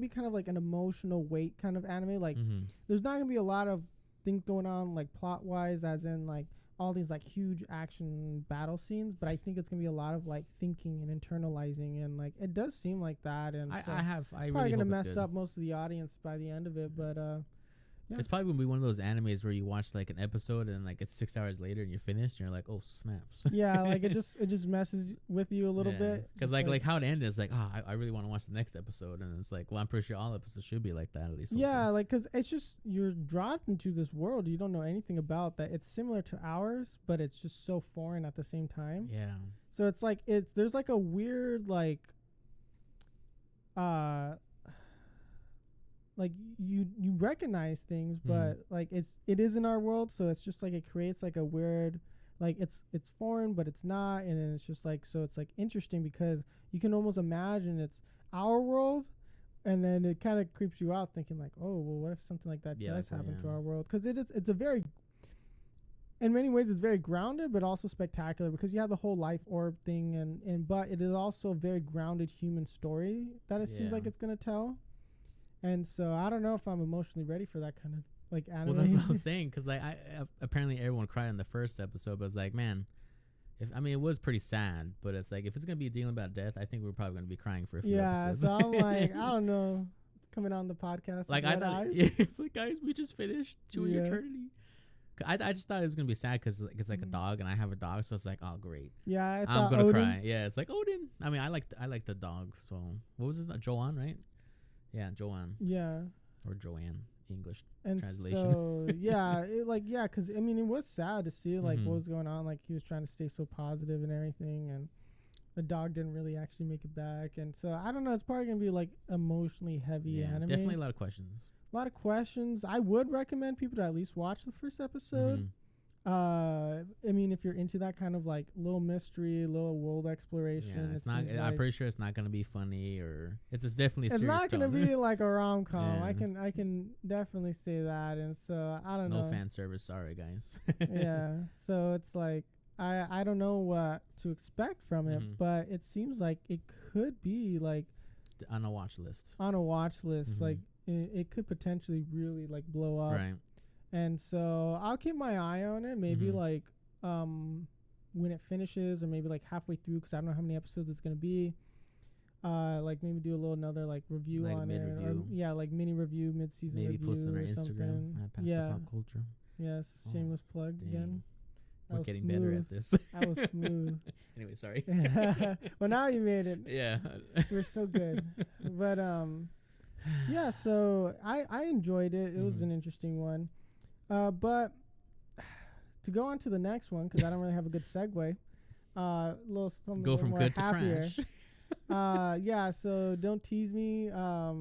be kind of like an emotional weight kind of anime. Like there's not gonna be a lot of things going on like plot wise, as in like all these like huge action battle scenes, but I think it's gonna be a lot of like thinking and internalizing, and like it does seem like that. And I probably really gonna hope mess it's good. up most of the audience by the end of it, but yeah. It's probably gonna be one of those animes where you watch like an episode and like it's 6 hours later and you're finished and you're like, oh snaps. Yeah, like it just messes with you a little bit, because like how it ended is like, oh, I really want to watch the next episode, and it's like, well, I'm pretty sure all episodes should be like that at least. Yeah, like because it's just you're dropped into this world you don't know anything about, that it's similar to ours, but it's just so foreign at the same time. Yeah. So it's like there's like a weird like like you recognize things, but like it is in our world, so it's just like it creates like a weird, like it's foreign but it's not, and then it's just like, so it's like interesting because you can almost imagine it's our world, and then it kind of creeps you out thinking like, oh well, what if something like that does happen to our world, because it's a very in many ways it's very grounded, but also spectacular because you have the whole life orb thing, and but it is also a very grounded human story that it seems like it's gonna tell. And so I don't know if I'm emotionally ready for that kind of like anime. Well, that's what I'm saying, because like I apparently everyone cried in the first episode, but it's like, man, it was pretty sad, but it's like if it's gonna be dealing about death, I think we're probably gonna be crying for a few episodes. So I'm like, I don't know, coming on the podcast. Like I thought, it's like, guys, we just finished To Eternity. I just thought it was gonna be sad because like, it's like a dog, and I have a dog, so it's like, oh great, I'm gonna Odin. cry. Yeah, it's like Odin. I mean, I like the dog. So what was his name? Joanne, right? Yeah, Joanne. Yeah. Or Joanne, English and translation. So because I mean, it was sad to see like what was going on. Like he was trying to stay so positive and everything, and the dog didn't really actually make it back. And so I don't know. It's probably gonna be like emotionally heavy anime. Definitely a lot of questions. I would recommend people to at least watch the first episode. I mean, if you're into that kind of like little mystery, little world exploration, it's not. I'm pretty sure it's not gonna be funny, or it's definitely. It's not gonna be like a rom-com. Yeah. I can definitely say that. And so I don't know. No fan service, sorry guys. Yeah. So it's like I don't know what to expect from it, but it seems like it could be like on a watch list. Like it could potentially really like blow up. Right. And so I'll keep my eye on it. Maybe like when it finishes, or maybe like halfway through, because I don't know how many episodes it's gonna be. Like maybe do another like review like on it, or like mini review, mid-season maybe review, post on our or Instagram. Past the Pop Culture. Yes, shameless plug again. We're getting better at this. That was smooth. Anyway, sorry. Well, now you made it. Yeah, we're so good. But yeah. So I enjoyed it. It was an interesting one. But to go on to the next one, because I don't really have a good segue. Go from good to trash. Yeah. So Don't Tease Me. I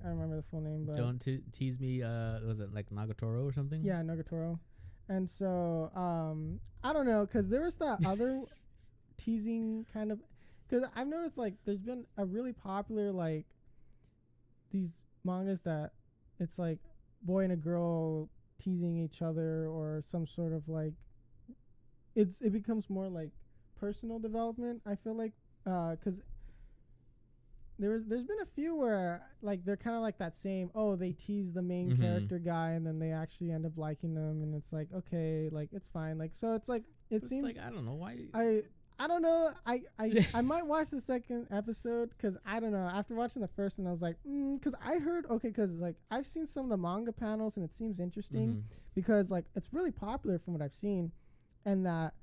remember the full name, but Don't Tease Me. Was it like Nagatoro or something? Yeah, Nagatoro. And so I don't know, because there was that other teasing kind of. Because I've noticed like there's been a really popular like these mangas that it's like boy and a girl teasing each other, or some sort of like it becomes more like personal development, I feel like, because there's been a few where like they're kind of like that same, they tease the main character guy, and then they actually end up liking them, and it's like, okay, like it's fine, like, so it's like it seems like, I don't know why I don't know. I might watch the second episode, because I don't know. After watching the first one, I was like, because I heard, because like I've seen some of the manga panels, and it seems interesting because like it's really popular from what I've seen, and that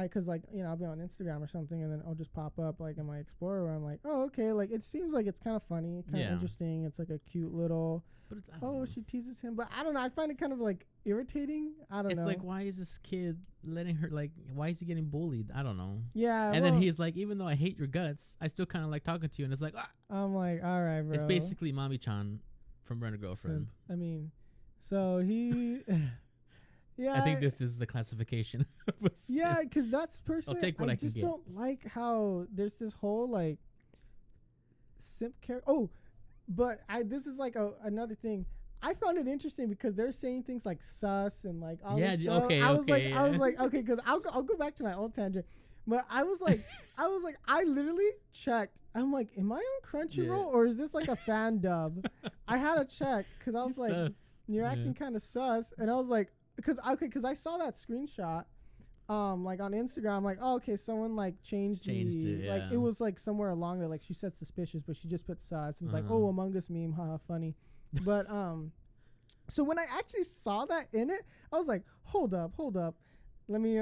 because like, I'll be on Instagram or something, and then I'll just pop up like in my Explorer where I'm like, oh, okay, like it seems like it's kind of funny, kind of interesting. It's like a cute little, she teases him, but I don't know. I find it kind of like irritating. I don't know. It's like, why is this kid letting her, like, why is he getting bullied? I don't know. Yeah. And then he's like, even though I hate your guts, I still kind of like talking to you. And it's like, I'm like, all right, bro. It's basically Mommy-chan from Rent a Girlfriend. So, I mean, so he, yeah. I think this is the classification. Yeah, because that's personally, I'll take what I can just get. don't like how there's this whole like simp character. Oh, but this is like another thing. I found it interesting because they're saying things like sus and like all this stuff. I was like, okay, because I'll go back to my old tangent. But I was like, I literally checked. I'm like, am I on Crunchyroll or is this like a fan dub? I had to check because I was like, sus. You're acting kind of sus, and I was like, because I saw that screenshot, like on Instagram. I'm like, oh, okay, someone like changed it. Like it was like somewhere along there, like she said suspicious, but she just put sus, and it's like, oh, Among Us meme, haha, funny. But so when I actually saw that in it, I was like, hold up, let me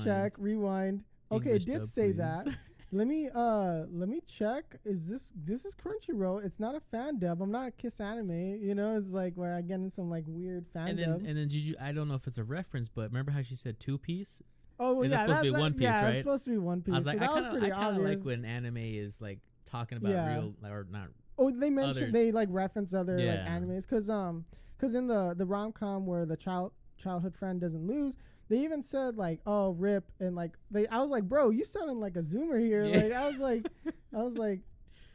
check, rewind. Okay, English it did dub, say please. that. let me check. This is Crunchyroll? It's not a fan dub. I'm not a Kiss Anime. It's like where I get in some like weird fan dub. And then Juju, I don't know if it's a reference, but remember how she said 2-piece? Oh, well, it's supposed to be One Piece, right? It's supposed to be One Piece. I was like, so I kind of like when anime is like talking about real, or not. Oh, they mentioned others. They like reference other like animes, because in the Romcom where the childhood friend doesn't lose, they even said like, oh, rip, and like I was like, bro, you sounding like a zoomer here. Like I was like,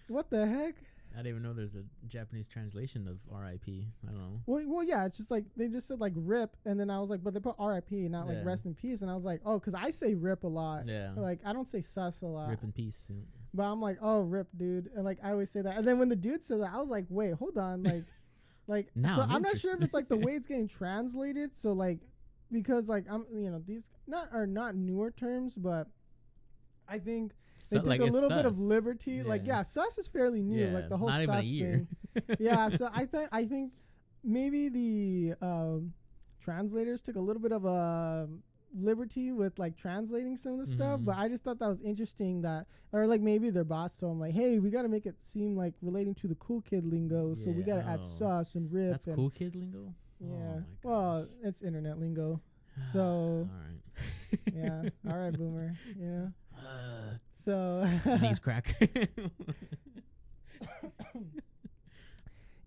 what the heck? I didn't even know there's a Japanese translation of R.I.P. I don't know. Well, yeah, it's just like they just said like rip, and then I was like, but they put R.I.P. not like rest in peace, and I was like, oh, because I say rip a lot. Yeah. Like I don't say sus a lot. Rip in peace. Yeah. But I'm like, oh, rip, dude, and like I always say that. And then when the dude said that, I was like, wait, hold on, like now so I'm not sure if it's like the way it's getting translated. So like, because like these are not newer terms, but I think they took a little bit of liberty. Yeah. Like sus is fairly new. Like the whole not sus even a year. thing. Yeah, so I think maybe the translators took a little bit of a liberty with like translating some of the stuff, but I just thought that was interesting that, or like maybe their boss told them like, hey, we got to make it seem like relating to the cool kid lingo, so we got to add sus and rip. That's cool kid lingo. Yeah, well, it's internet lingo. So all right. Yeah, all right, boomer. Yeah. So knees crack.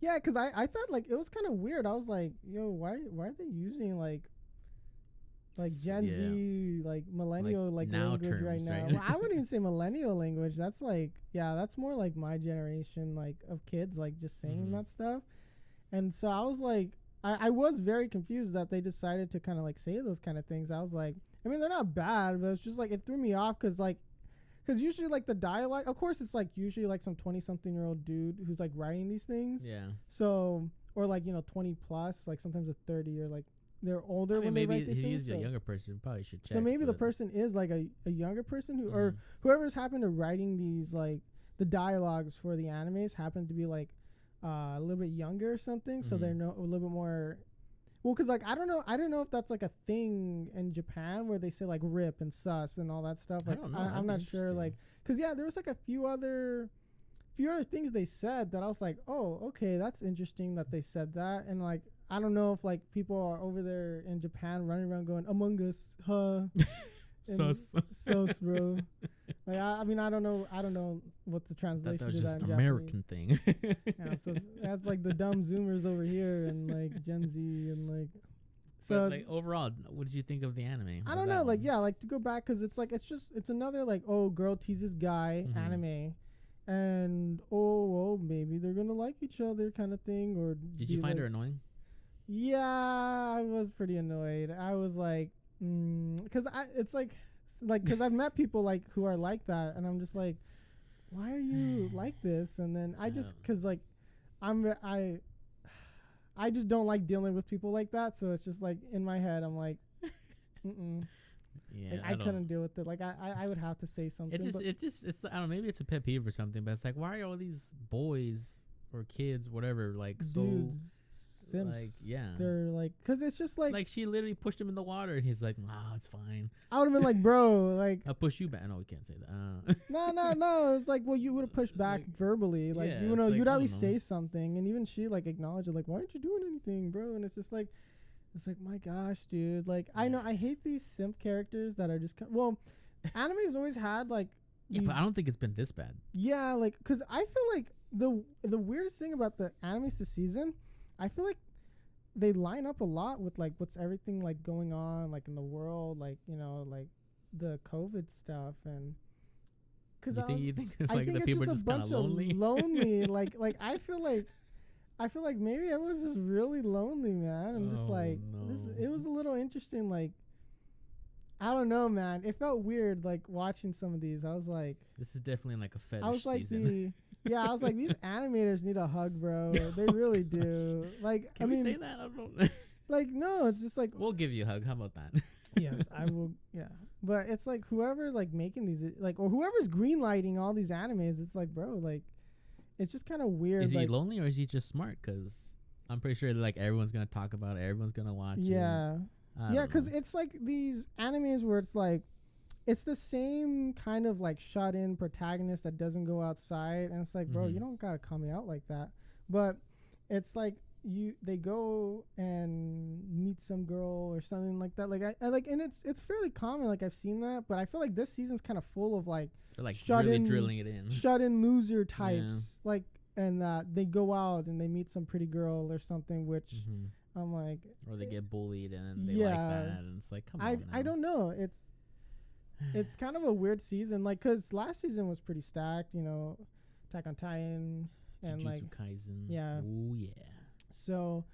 Yeah, because I thought like it was kind of weird. I was like, yo, why are they using like Gen Z, like millennial, like language terms, right now? Well, I wouldn't even say millennial language. That's like, that's more like my generation, like of kids, like just saying that stuff. And so I was like, I was very confused that they decided to kind of like say those kind of things. I was like, I mean, they're not bad, but it's just like it threw me off because usually like the dialogue, of course, it's like usually like some 20-something-year-old dude who's like writing these things. Yeah. So, or like 20 plus, like sometimes a 30 or like they're older when they write these things. Maybe he's a younger person. Probably should check. So maybe the person is like a younger person who, or whoever's happened to writing these like the dialogues for the animes happen to be like a little bit younger or something. So they're a little bit more. Well, because like I don't know if that's like a thing in Japan where they say like rip and sus and all that stuff. Like I'm not sure. Like, because there was like a few other things they said that I was like, oh, okay, that's interesting that they said that. And like I don't know if like people are over there in Japan running around going Among Us, huh? Sus, bro. Like I mean I don't know what the translation that was is. Just an American thing. Yeah, so that's like the dumb Zoomers over here and like Gen Z and like. So but like overall, what did you think of the anime? I don't know, like like to go back because it's like it's another like girl teases guy anime, and maybe they're gonna like each other kind of thing. Or did you find her annoying? Yeah, I was pretty annoyed. I was like, because because I've met people like who are like that, and I'm just like, why are you like this? And then I just because like I just don't like dealing with people like that, so it's just like in my head I'm like, yeah, like, I couldn't deal with it. Like I would have to say something. It's I don't know, maybe it's a pet peeve or something, but it's like, why are all these boys or kids, whatever, like so. Sims. Like they're like, because it's just like she literally pushed him in the water and he's like, nah, it's fine. I would have been like, bro, like I'll push you back. No, we can't say that. No, it's like, well, you would have pushed back verbally, like you'd at least say something. And even she like acknowledged it, like, why aren't you doing anything, bro? And it's just like, my gosh, dude, like I know I hate these simp characters that are just anime's always had like but I don't think it's been this bad. Yeah, like because I feel like the weirdest thing about the animes this season, I feel like they line up a lot with like what's everything like going on like in the world, like like the COVID stuff. And because you think like the people are just kind of lonely. Like I feel like maybe everyone's just really lonely, man. I'm just like it was a little interesting. Like I don't know, man. It felt weird like watching some of these. I was like, this is definitely like a fetish season. I was like, these animators need a hug, bro. They really do. Like, Can we say that? I don't know. Like, no, it's just like we'll give you a hug. How about that? Yes, I will. Yeah, but it's like whoever like making these like or whoever's greenlighting all these animes. It's like, bro, like it's just kind of weird. Is he lonely or is he just smart? Because I'm pretty sure like everyone's gonna talk about it. Everyone's gonna watch. Yeah, because it's like these animes where it's like. It's the same kind of like shut in protagonist that doesn't go outside, and it's like, bro, you don't gotta call me out like that. But it's like they go and meet some girl or something like that. Like I like, and it's fairly common. Like I've seen that, but I feel like this season's kind of full of like they're like really drilling it in, shut in loser types. Like, and they go out and they meet some pretty girl or something, which I'm like, or they get bullied and they like that, and it's like, come on. I don't know. It's kind of a weird season, like, because last season was pretty stacked, Attack on Titan, and Jujutsu like Kaisen. yeah. Oh yeah. So,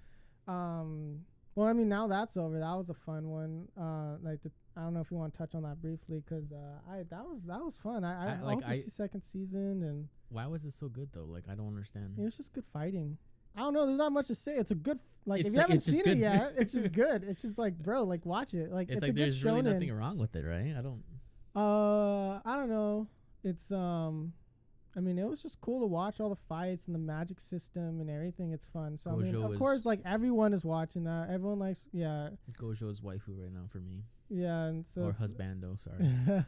well, I mean, now that's over. That was a fun one. I don't know if you want to touch on that briefly, because that was fun. I hope to see second season. And why was it so good though? Like, I don't understand. It was just good fighting. I don't know. There's not much to say. It's a good if you like, haven't seen it yet, it's just good. It's just like, bro, like watch it. Like it's a like good there's really shonen. nothing wrong with it, right? I don't know. It's I mean, it was just cool to watch all the fights and the magic system and everything. It's fun. So I mean, of course, like everyone is watching that. Everyone likes, yeah. Gojo is waifu right now for me. Yeah, and so or husbando, sorry.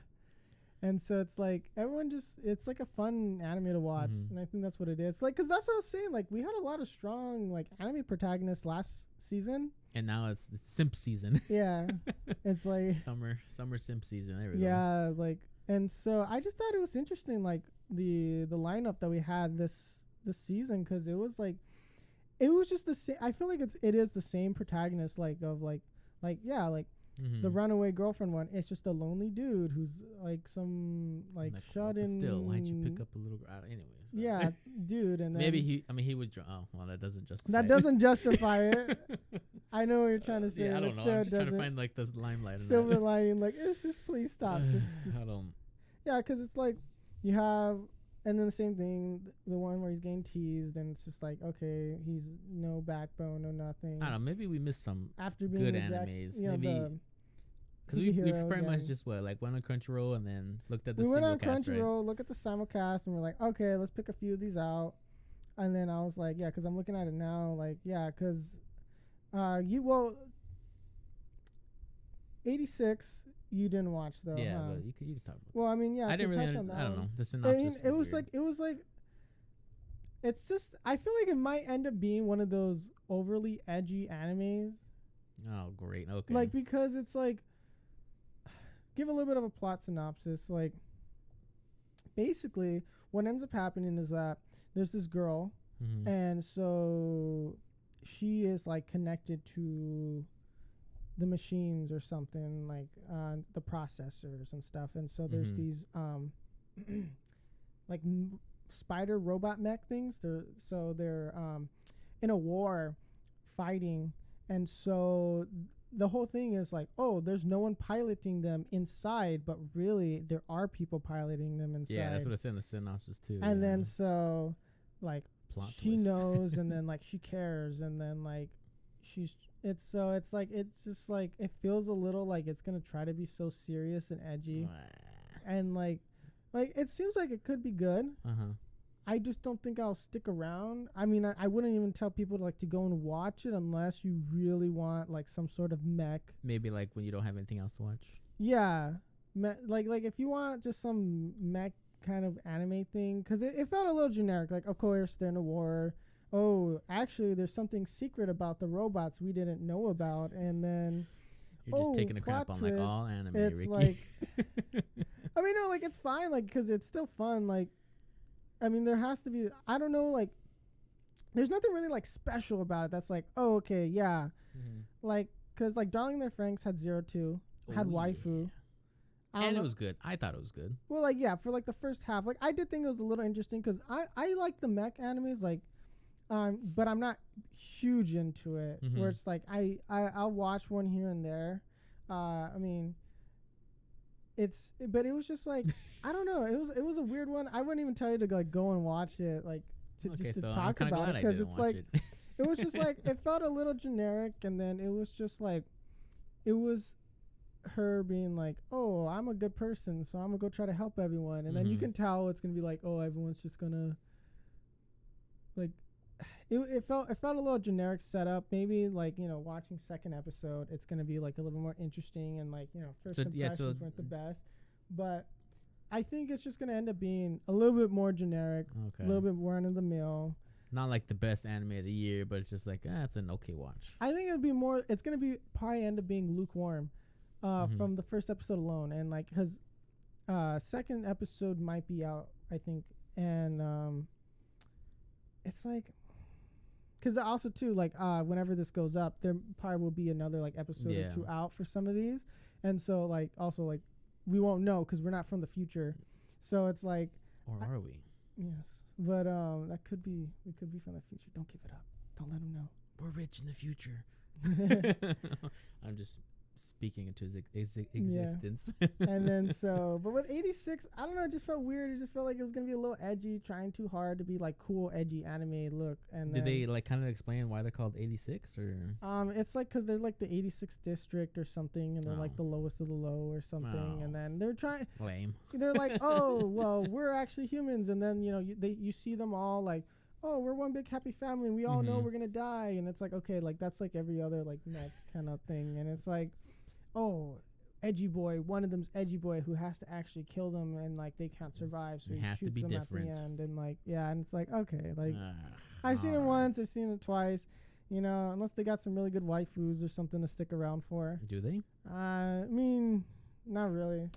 And so it's like everyone it's like a fun anime to watch, and I think that's what it is. Like, cause that's what I was saying. Like, we had a lot of strong like anime protagonists last season, and now it's simp season. Yeah, it's like summer simp season. There we go. Yeah, like, and so I just thought it was interesting, like the lineup that we had this season, because it was just the same. I feel like it is the same protagonist, like yeah, like the runaway girlfriend one. It's just a lonely dude who's like some like shut in. Still, why'd you pick up a little? Anyways. Yeah, dude, and then maybe he was drunk. Oh well, that doesn't justify. That doesn't justify it. I know what you're trying to say. Yeah, I don't know. I'm just trying to find like this limelight. Silver lining, like just please stop. Just I don't. Yeah, because it's like you have, and then the same thing, the one where he's getting teased, and it's just like, okay, he's no backbone, no nothing. I don't know. Maybe we missed some after being good animes. Maybe because we pretty much just went on Crunchyroll and then looked at the simulcast. We went on Crunchyroll, look at the simulcast, and we're like, okay, let's pick a few of these out. And then I was like, yeah, because I'm looking at it now, like, yeah, because 86. You didn't watch though. Yeah, but you can talk about. Well, I mean, yeah. I didn't really. I don't know. The synopsis. It was like. It's just. I feel like it might end up being one of those overly edgy animes. Oh, great. Okay. Like, because it's like. Give a little bit of a plot synopsis. Like, basically, what ends up happening is that there's this girl, and so she is like connected to the machines or something, like the processors and stuff, and so there's these like spider robot mech things. They're in a war fighting, and so the whole thing is like, oh, there's no one piloting them inside, but really there are people piloting them inside. Yeah, that's what I said in the synopsis too. And then so like plot she twist. knows, and then like she cares, and then like it's like it's just like it feels a little like it's gonna try to be so serious and edgy, and like it seems like it could be good. I just don't think I'll stick around. I mean, I wouldn't even tell people to go and watch it unless you really want like some sort of mech. Maybe like when you don't have anything else to watch. Yeah, like if you want just some mech kind of anime thing, because it felt a little generic. Like, of course they're in a war. Oh, actually, there's something secret about the robots we didn't know about, and then you're just taking a crap on like all anime. It's Ricky. like, I mean, no, like it's fine, like because it's still fun. Like, I mean, there has to be. I don't know, like, there's nothing really like special about it. That's like, oh, okay, yeah, like because like Darling in the Franxx had 02, had waifu. And it was good. I thought it was good. Well, like, yeah, for like the first half, like I did think it was a little interesting because I like the mech animes, like. But I'm not huge into it. Where it's like I'll watch one here and there. I mean, but it was just like I don't know. It was a weird one. I wouldn't even tell you to like go and watch it, like to talk about it, because it's like it was just like it felt a little generic, and then it was just like it was her being like, oh, I'm a good person, so I'm gonna go try to help everyone, and then you can tell it's gonna be like, oh, everyone's just gonna like. It felt a little generic setup. Maybe like watching second episode, it's gonna be like a little more interesting, and like first impressions weren't the best. But I think it's just gonna end up being a little bit more generic, a little bit more run of the mill. Not like the best anime of the year, but it's just like it's an okay watch. I think it'd be more. It's gonna be probably end up being lukewarm, from the first episode alone, and like because second episode might be out, I think, and it's like. Because also too, like whenever this goes up, there probably will be another like episode or two out for some of these, and so like also like we won't know because we're not from the future, so it's like. Or are we? Yes. But that could be from the future. Don't give it up. Don't let them know. We're rich in the future. I'm just speaking into his existence. And then but with 86, I don't know, it just felt weird. It just felt like it was gonna be a little edgy, trying too hard to be like cool, edgy anime look. And did they like kind of explain why they're called 86 or? It's like because they're like the 86th district or something, and they're like the lowest of the low or something. And then they're trying. Lame. They're like, oh well, we're actually humans, and then you see them all like, oh, we're one big happy family, and we all know we're gonna die, and it's like, okay, like that's like every other like mech kind of thing, and it's like, oh, edgy boy, one of them's edgy boy who has to actually kill them, and like they can't survive, so he has to shoots be them different. at the end, and like and it's like, okay, like I've seen it once, I've seen it twice, unless they got some really good waifus or something to stick around for. Do they? I mean, not really.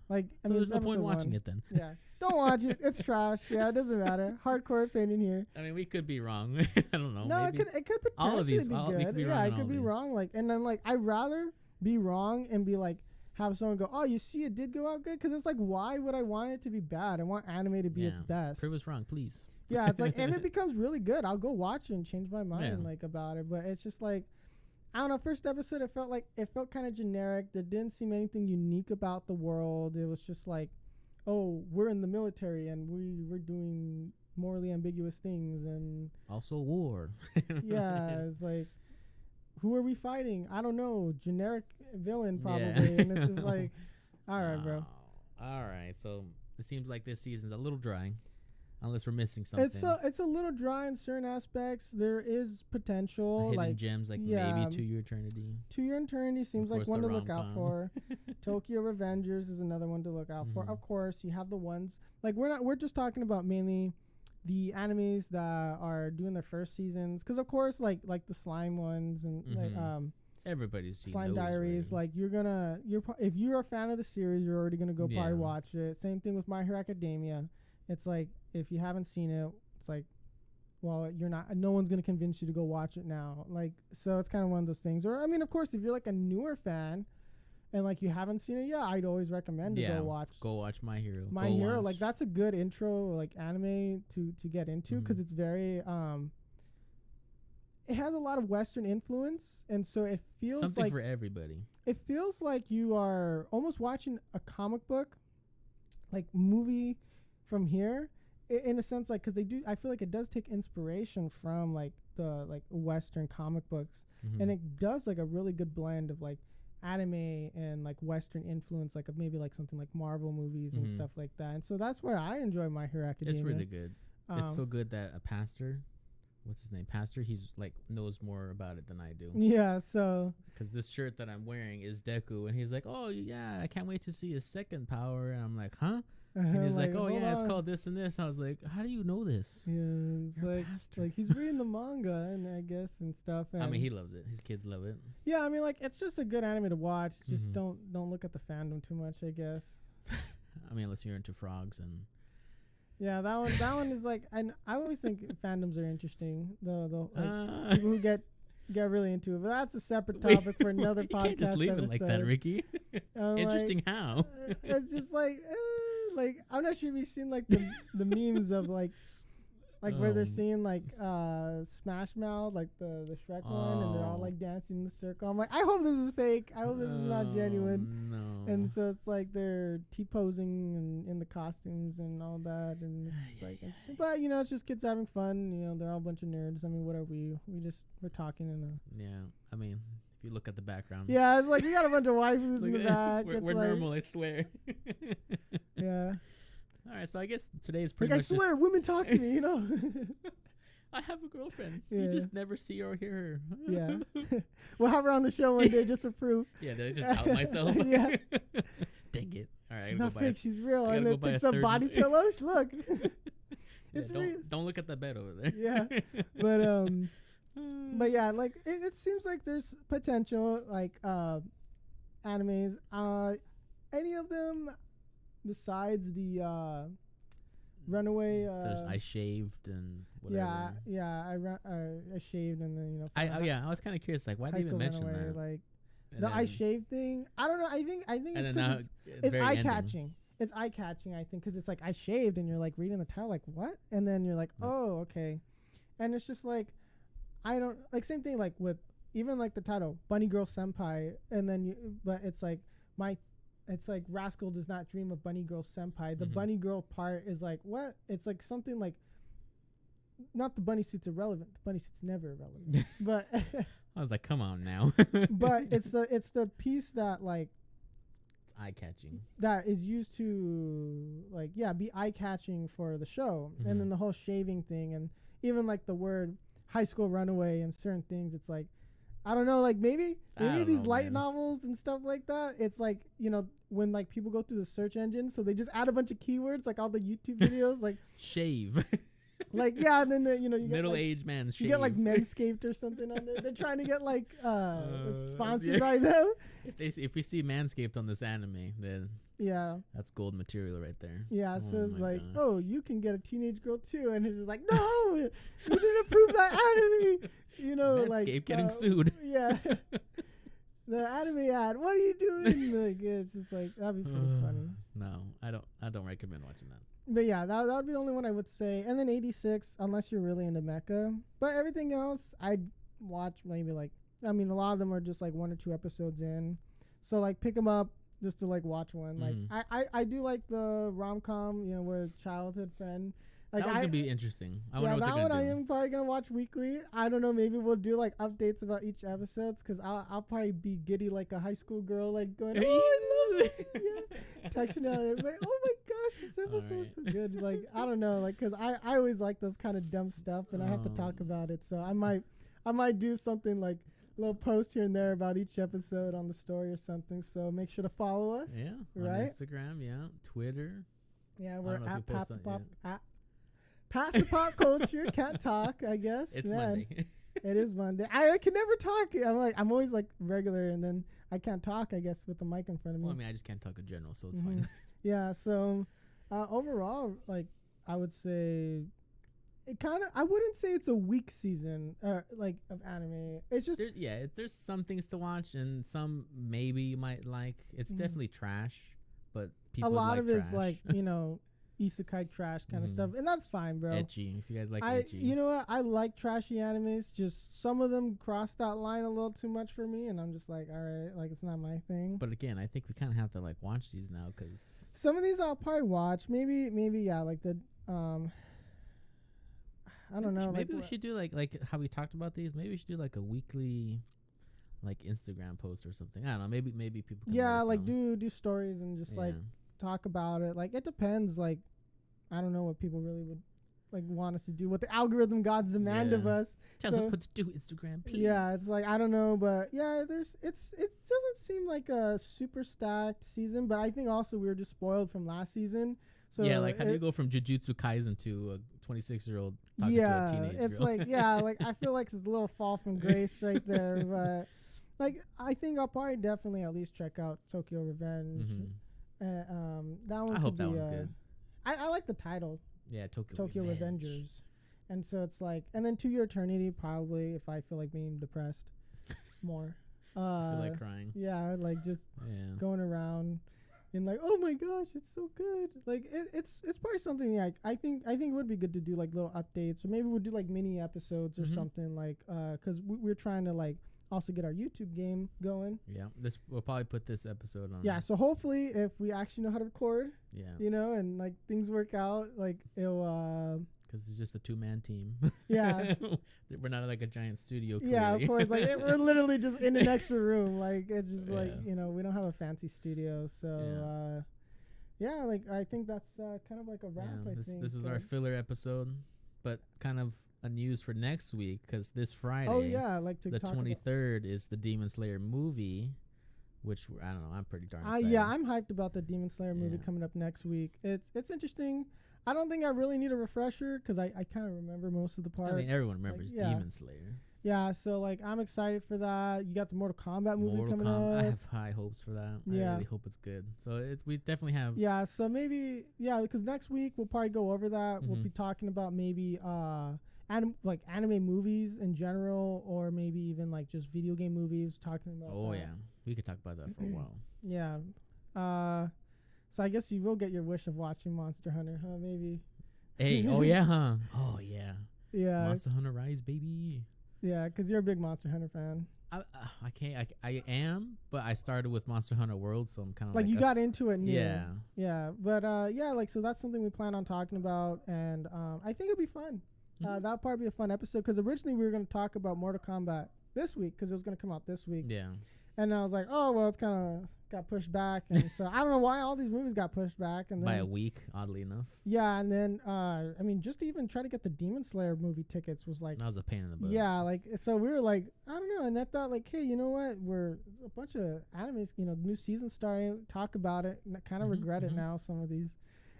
Like, so there's no point watching it then. Yeah. Don't watch it. It's trash. Yeah, it doesn't matter. Hardcore opinion here. I mean, we could be wrong. I don't know. No, maybe. It could potentially all of these, be all, good. Could be yeah, it could be wrong. Like, and then like I'd rather be wrong and be like have someone go, oh, you see, it did go out good, because it's like, why would I want it to be bad? I want anime to be its best. Prove us wrong, please. Yeah, it's like if it becomes really good, I'll go watch it and change my mind like about it. But it's just like, I don't know. First episode, it felt kind of generic. There didn't seem anything unique about the world. It was just like, oh, we're in the military and we're doing morally ambiguous things, and also war. Yeah, it's like, who are we fighting? I don't know. Generic villain probably. Yeah. And it's just like, all right, bro. All right, so it seems like this season's a little dry, unless we're missing something. It's a little dry in certain aspects. There is potential, hidden like gems, like maybe To Your Eternity. To Your Eternity seems like one to look out for. Tokyo Revengers is another one to look out for. Of course, you have the ones like we're just talking about mainly the animes that are doing their first seasons, because of course like the slime ones and like everybody's seen Slime those Diaries. already. Like if you're a fan of the series, you're already gonna go probably watch it. Same thing with My Hero Academia. It's like, if you haven't seen it, it's like, well, you're not. No one's gonna convince you to go watch it now. Like, so it's kind of one of those things. Or I mean, of course, if you're like a newer fan, and like you haven't seen it, I'd always recommend to go watch. Go watch My Hero. My Hero, like that's a good intro like anime to get into, because it's very it has a lot of Western influence, and so it feels something like for everybody. It feels like you are almost watching a comic book, like movie from here, in a sense, like, because I feel like it does take inspiration from like the like Western comic books, and it does like a really good blend of like anime and like Western influence, like of maybe like something like Marvel movies and stuff like that. And so that's where I enjoy My Hero Academia. It's really good. It's so good that a pastor, what's his name, he's like knows more about it than I do. Yeah, so because this shirt that I'm wearing is Deku, and he's like, oh yeah, I can't wait to see his second power, and I'm like, huh? And he's like, oh yeah, it's called this and this. I was like, how do you know this? Yeah, it's like he's reading the manga, and I guess, and stuff. And I mean, he loves it. His kids love it. Yeah, I mean, like, it's just a good anime to watch. Just don't look at the fandom too much, I guess. I mean, unless you're into frogs and. Yeah, that one is like, I always think fandoms are interesting. The like, people who get really into it, but that's a separate topic for another podcast. You can't just leave it like that, Ricky. Interesting like, how? It's just like. Like, I'm not sure if you've seen like the memes of like where they're seeing like Smash Mouth, like the Shrek one, and they're all like dancing in the circle. I'm like, I hope this is fake. I hope this is not genuine. No. And so it's like they're T-posing and in the costumes and all that, and it's like, but it's just kids having fun. They're all a bunch of nerds. I mean, what are we? We're talking in a. Yeah, I mean. You look at the background. Yeah, it's like you got a bunch of waifus in the back. We're like, normal, I swear. Yeah. All right, so I guess today is pretty much. I swear, women talk to me. I have a girlfriend. Yeah. You just never see or hear her. Yeah. We'll have her on the show one day just for proof. Yeah, did I just out myself? Yeah. Dang it! All right, she's not fake. She's real. And then it's some body pillows. Look. It's real. Don't look at the bed over there. Yeah, but yeah, like it seems like there's potential, like animes. Any of them besides the Runaway? There's I shaved and whatever. I shaved, and then I was kind of curious, like why did they even mention Runaway, that? Like the I shaved thing. I don't know. I think and it's then it's eye ending. catching. it's eye catching, I think, because it's like I shaved, and you're like reading the title, like what, and then you're like, oh, okay, and it's just like I don't like same thing like with even like the title Bunny Girl Senpai, and then but it's like it's like Rascal does not dream of Bunny Girl Senpai. The bunny girl part is like what? It's like something like not the bunny suit's irrelevant. The bunny suit's never irrelevant. But I was like, come on now. But it's the piece that like it's eye catching. That is used to like be eye catching for the show, and then the whole shaving thing, and even like the word high school runaway and certain things. It's like I don't know, like maybe these light novels and stuff like that. It's like when like people go through the search engine, so they just add a bunch of keywords like all the YouTube videos, like shave. Like and then you get middle-aged man shave. You get like Manscaped or something on there. They're trying to get like sponsored by them. If we see Manscaped on this anime, then that's gold material right there. Yeah, so it's like, oh, you can get a teenage girl too, and it's just like, no, you didn't approve that anime. Manscaped like getting sued. Yeah. The anime ad. What are you doing? Like it's just like that'd be pretty funny. No, I don't recommend watching that. But yeah, that would be the only one I would say. And then 86, unless you're really into mecha. But everything else, I'd watch maybe like, a lot of them are just like 1 or 2 episodes in. So like pick them up just to like watch one. Like I do like the Romcom, where childhood friend. Like that was gonna be interesting. I wonder what they're that gonna one do. I am probably gonna watch weekly. I don't know. Maybe we'll do like updates about each episode, because I'll probably be giddy like a high school girl, like going, oh, I love it. Yeah, texting out everybody. Oh my gosh, this episode was so good. Like I don't know, like because I always like those kind of dumb stuff, and I have to talk about it. So I might do something like a little post here and there about each episode on the story or something. So make sure to follow us. Yeah, right? On Instagram, Twitter. Yeah, we're at Past the Pop. Past the Pop Culture. Can't talk, I guess. It's Monday. It is Monday. I can never talk. I'm always like regular, and then I can't talk, I guess, with the mic in front of me. Well, I just can't talk in general, so it's fine. Yeah, so overall, like, I would say it kind of, I wouldn't say it's a weak season, like, of anime. It's just... There's some things to watch, and some maybe you might like. It's definitely trash, but people like trash. A lot of it is, like, isekai trash kind of stuff, and that's fine, bro. Ecchi, if you guys like ecchi. You know what? I like trashy animes. Just some of them cross that line a little too much for me, and I'm just like, all right, like it's not my thing. But again, I think we kind of have to like watch these now, because some of these I'll probably watch. Maybe like the I don't know. Maybe we should do like how we talked about these. Maybe we should do like a weekly like Instagram post or something. I don't know. Maybe people can like do stories and just like talk about it. Like it depends. Like I don't know what people really would like want us to do, what the algorithm gods demand of us. Tell us what to do, Instagram, please. Yeah, it's like I don't know, but yeah, it doesn't seem like a super stacked season, but I think also we were just spoiled from last season. So yeah, like how do you go from Jujutsu Kaisen to a 26-year-old talking to a teenage it's girl? like like I feel like it's a little fall from grace right there, but like I think I'll probably definitely at least check out Tokyo Revenge. That one. I hope that one's good. I like the title. Yeah, Tokyo Revengers. And so it's like, and then To Your Eternity probably if I feel like being depressed more. Feel like crying. Yeah, like just going around and like, oh my gosh, it's so good. Like it's probably something like I think it would be good to do like little updates, or maybe we'll do like mini episodes or something like because we're trying to like also get our YouTube game going. Yeah, we'll probably put this episode on. Yeah, so hopefully if we actually know how to record, and like things work out, like it'll because it's just a 2-man team. Yeah. We're not like a giant studio. Clearly. Yeah, of course. Like we're literally just in an extra room. Like it's just like, we don't have a fancy studio. So, like I think that's kind of like a wrap, I think. This was our filler episode, but kind of a news for next week, because this Friday, the 23rd is the Demon Slayer movie, which I don't know. I'm pretty darn excited. Yeah, I'm hyped about the Demon Slayer movie coming up next week. It's interesting. I don't think I really need a refresher because I kind of remember most of the parts. I mean, everyone remembers Demon Slayer. Yeah, so like I'm excited for that. You got the Mortal Kombat movie coming up. I have high hopes for that. I really hope it's good. So we definitely have. Yeah, so maybe because next week we'll probably go over that. We'll be talking about maybe anime movies in general, or maybe even like just video game movies. Talking about. We could talk about that for a while. Yeah. So I guess you will get your wish of watching Monster Hunter, huh? Maybe. Hey, oh yeah, huh? Oh yeah. Yeah. Monster Hunter Rise, baby. Yeah, because you're a big Monster Hunter fan. I can't. I am, but I started with Monster Hunter World, so I'm kind of like you got into it new. Yeah. But yeah, like so that's something we plan on talking about, and I think it'll be fun. That'll probably be a fun episode because originally we were going to talk about Mortal Kombat this week because it was going to come out this week. Yeah. And I was like, oh well, it's kind of got pushed back, and so I don't know why all these movies got pushed back. And then, by a week, oddly enough. Yeah, and then I mean, just to even try to get the Demon Slayer movie tickets was like that was a pain in the butt. Yeah, like so we were like, I don't know, and I thought like, hey, you know what? We're a bunch of animes, new season starting. Talk about it, and I kind of regret it now. Some of these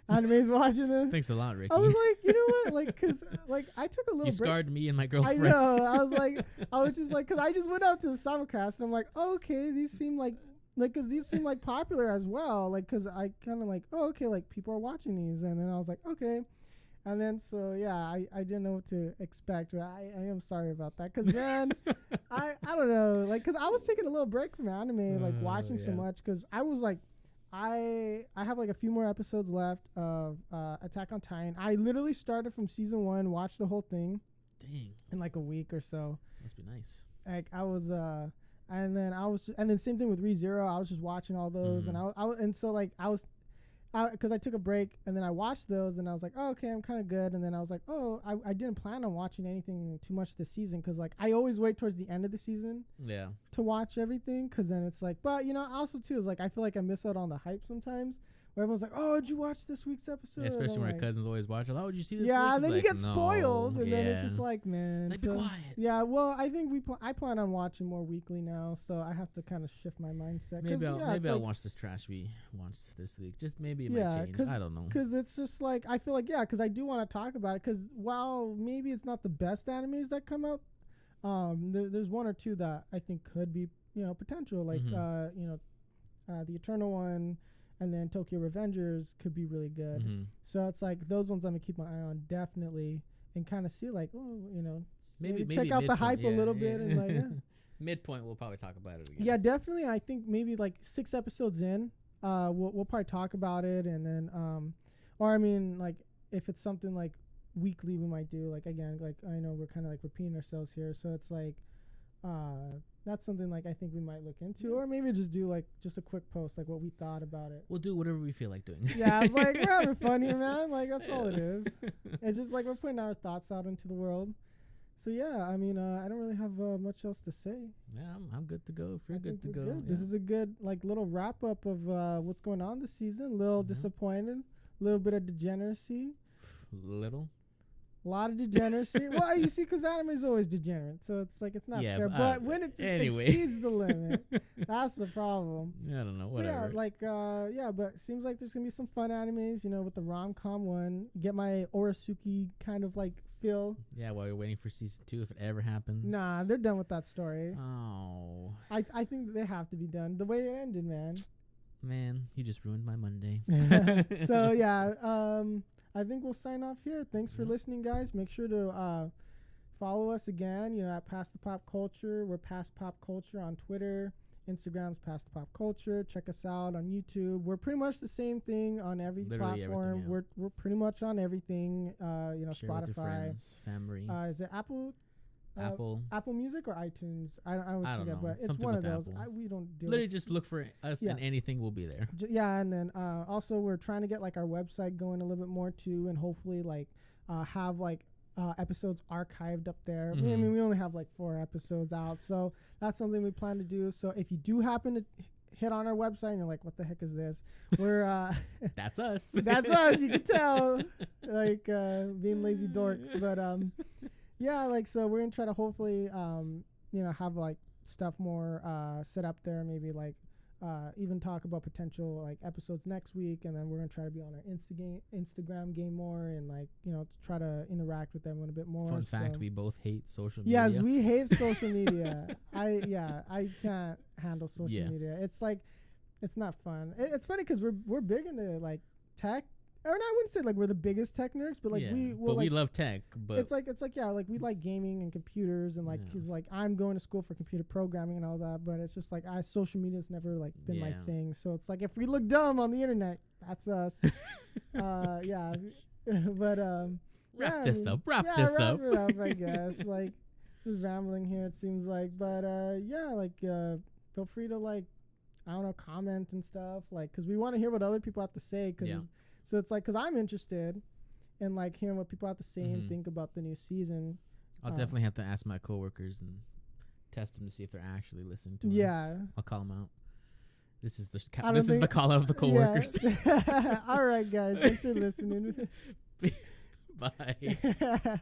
animes watching them. Thanks a lot, Ricky. I was like, you know what? Like, cause like I took a little. You scarred me and my girlfriend. I know. I was just like, cause I just went out to the simulcast and I'm like, oh, okay, these seem like, cause these seem like popular as well. Like, cause I kind of like, oh, okay, like people are watching these, and then I was like, okay. And then, so, yeah, I didn't know what to expect. But I am sorry about that. Because then, I don't know. Like, because I was taking a little break from anime, like, watching so much. Because I was, like, I have, like, a few more episodes left of Attack on Titan. I literally started from season 1, watched the whole thing. Dang. In, like, a week or so. Must be nice. Like, I was, and then same thing with ReZero. I was just watching all those. And and so, like, because I took a break and then I watched those and I was like, oh, okay, I'm kind of good. And then I was like, oh, I didn't plan on watching anything too much this season because like I always wait towards the end of the season to watch everything because then it's like, but also too is like I feel like I miss out on the hype sometimes where everyone's like, oh, did you watch this week's episode? Yeah, especially when our cousins always watch. Oh, did you see this? Yeah, week? and then like, you get spoiled, and then it's just like, man. Like, be quiet. Yeah, well, I think I plan on watching more weekly now, so I have to kind of shift my mindset. Maybe I'll watch this trash we watched this week. Just maybe it might change. I don't know. Because it's just like I feel like because I do want to talk about it. Because while maybe it's not the best animes that come out, there's one or two that I think could be potential, like the Eternal one. And then Tokyo Revengers could be really good. So it's like those ones I'm going to keep my eye on definitely and kind of see like, maybe check out the hype a little bit. And like, midpoint, we'll probably talk about it again. Yeah, definitely. I think maybe like 6 episodes in, we'll probably talk about it. And then, or I mean, like if it's something like weekly, we might do like, again, like I know we're kind of like repeating ourselves here. So it's like, that's something like I think we might look into, or maybe just do like just a quick post like what we thought about it. We'll do whatever we feel like doing. Yeah, it's like we're having fun here, man. Like that's all it is. It's just like we're putting our thoughts out into the world. So yeah, I mean, I don't really have much else to say. Yeah, I'm good to go. If you're good to go, yeah. This is a good like little wrap up of what's going on this season. A little disappointed, a little bit of degeneracy. A lot of degeneracy. Well, you see, because anime is always degenerate, so it's like it's not fair. But when it just exceeds the limit, that's the problem. I don't know. Whatever. Yeah, but it seems like there's gonna be some fun animes. With the Romcom one, get my Orisuke kind of like feel. Yeah, while you're waiting for season 2, if it ever happens. Nah, they're done with that story. Oh. I think they have to be done. The way it ended, man. Man, you just ruined my Monday. So yeah, I think we'll sign off here. Thanks for listening, guys. Make sure to follow us again, at Past the Pop Culture. We're Past Pop Culture on Twitter. Instagram's Past the Pop Culture. Check us out on YouTube. We're pretty much the same thing on every platform. We're pretty much on everything. Share Spotify, with your friends, family. Is it Apple Music or iTunes? I always forget, know. But it's something one of those. Apple. We don't deal literally just look for us and anything will be there. And then also we're trying to get like our website going a little bit more too, and hopefully like have like episodes archived up there. I mean, we only have like 4 episodes out, so that's something we plan to do. So if you do happen to hit on our website and you're like, what the heck is this? We're that's us. That's us. You can tell, like being lazy dorks, but yeah, like so we're gonna try to hopefully have like stuff more set up there, maybe like even talk about potential like episodes next week, and then we're gonna try to be on our Instagram game more, and like to try to interact with everyone a bit more. Fun fact, we both hate social media. Yes, we hate social media. I can't handle social media. It's like it's not fun. It's funny because we're big into like tech. Or I wouldn't say like we're the biggest tech nerds, but like we love tech. But it's like like we like gaming and computers, and like because like I'm going to school for computer programming and all that, but it's just like social media's never like been my thing. So it's like if we look dumb on the internet, That's us. Yeah. But Wrap yeah, this up. Wrap yeah, this wrap up. it up, I guess. Like, just rambling here, it seems like. But yeah, like, feel free to, like, I don't know, comment and stuff, like, because we want to hear what other people have to say. So it's like, because I'm interested in, like, hearing what people have to say and think about the new season. I'll definitely have to ask my coworkers and test them to see if they're actually listening to us. I'll call them out. This is the call out of the coworkers. Yeah. All right, guys. Thanks for listening. Bye.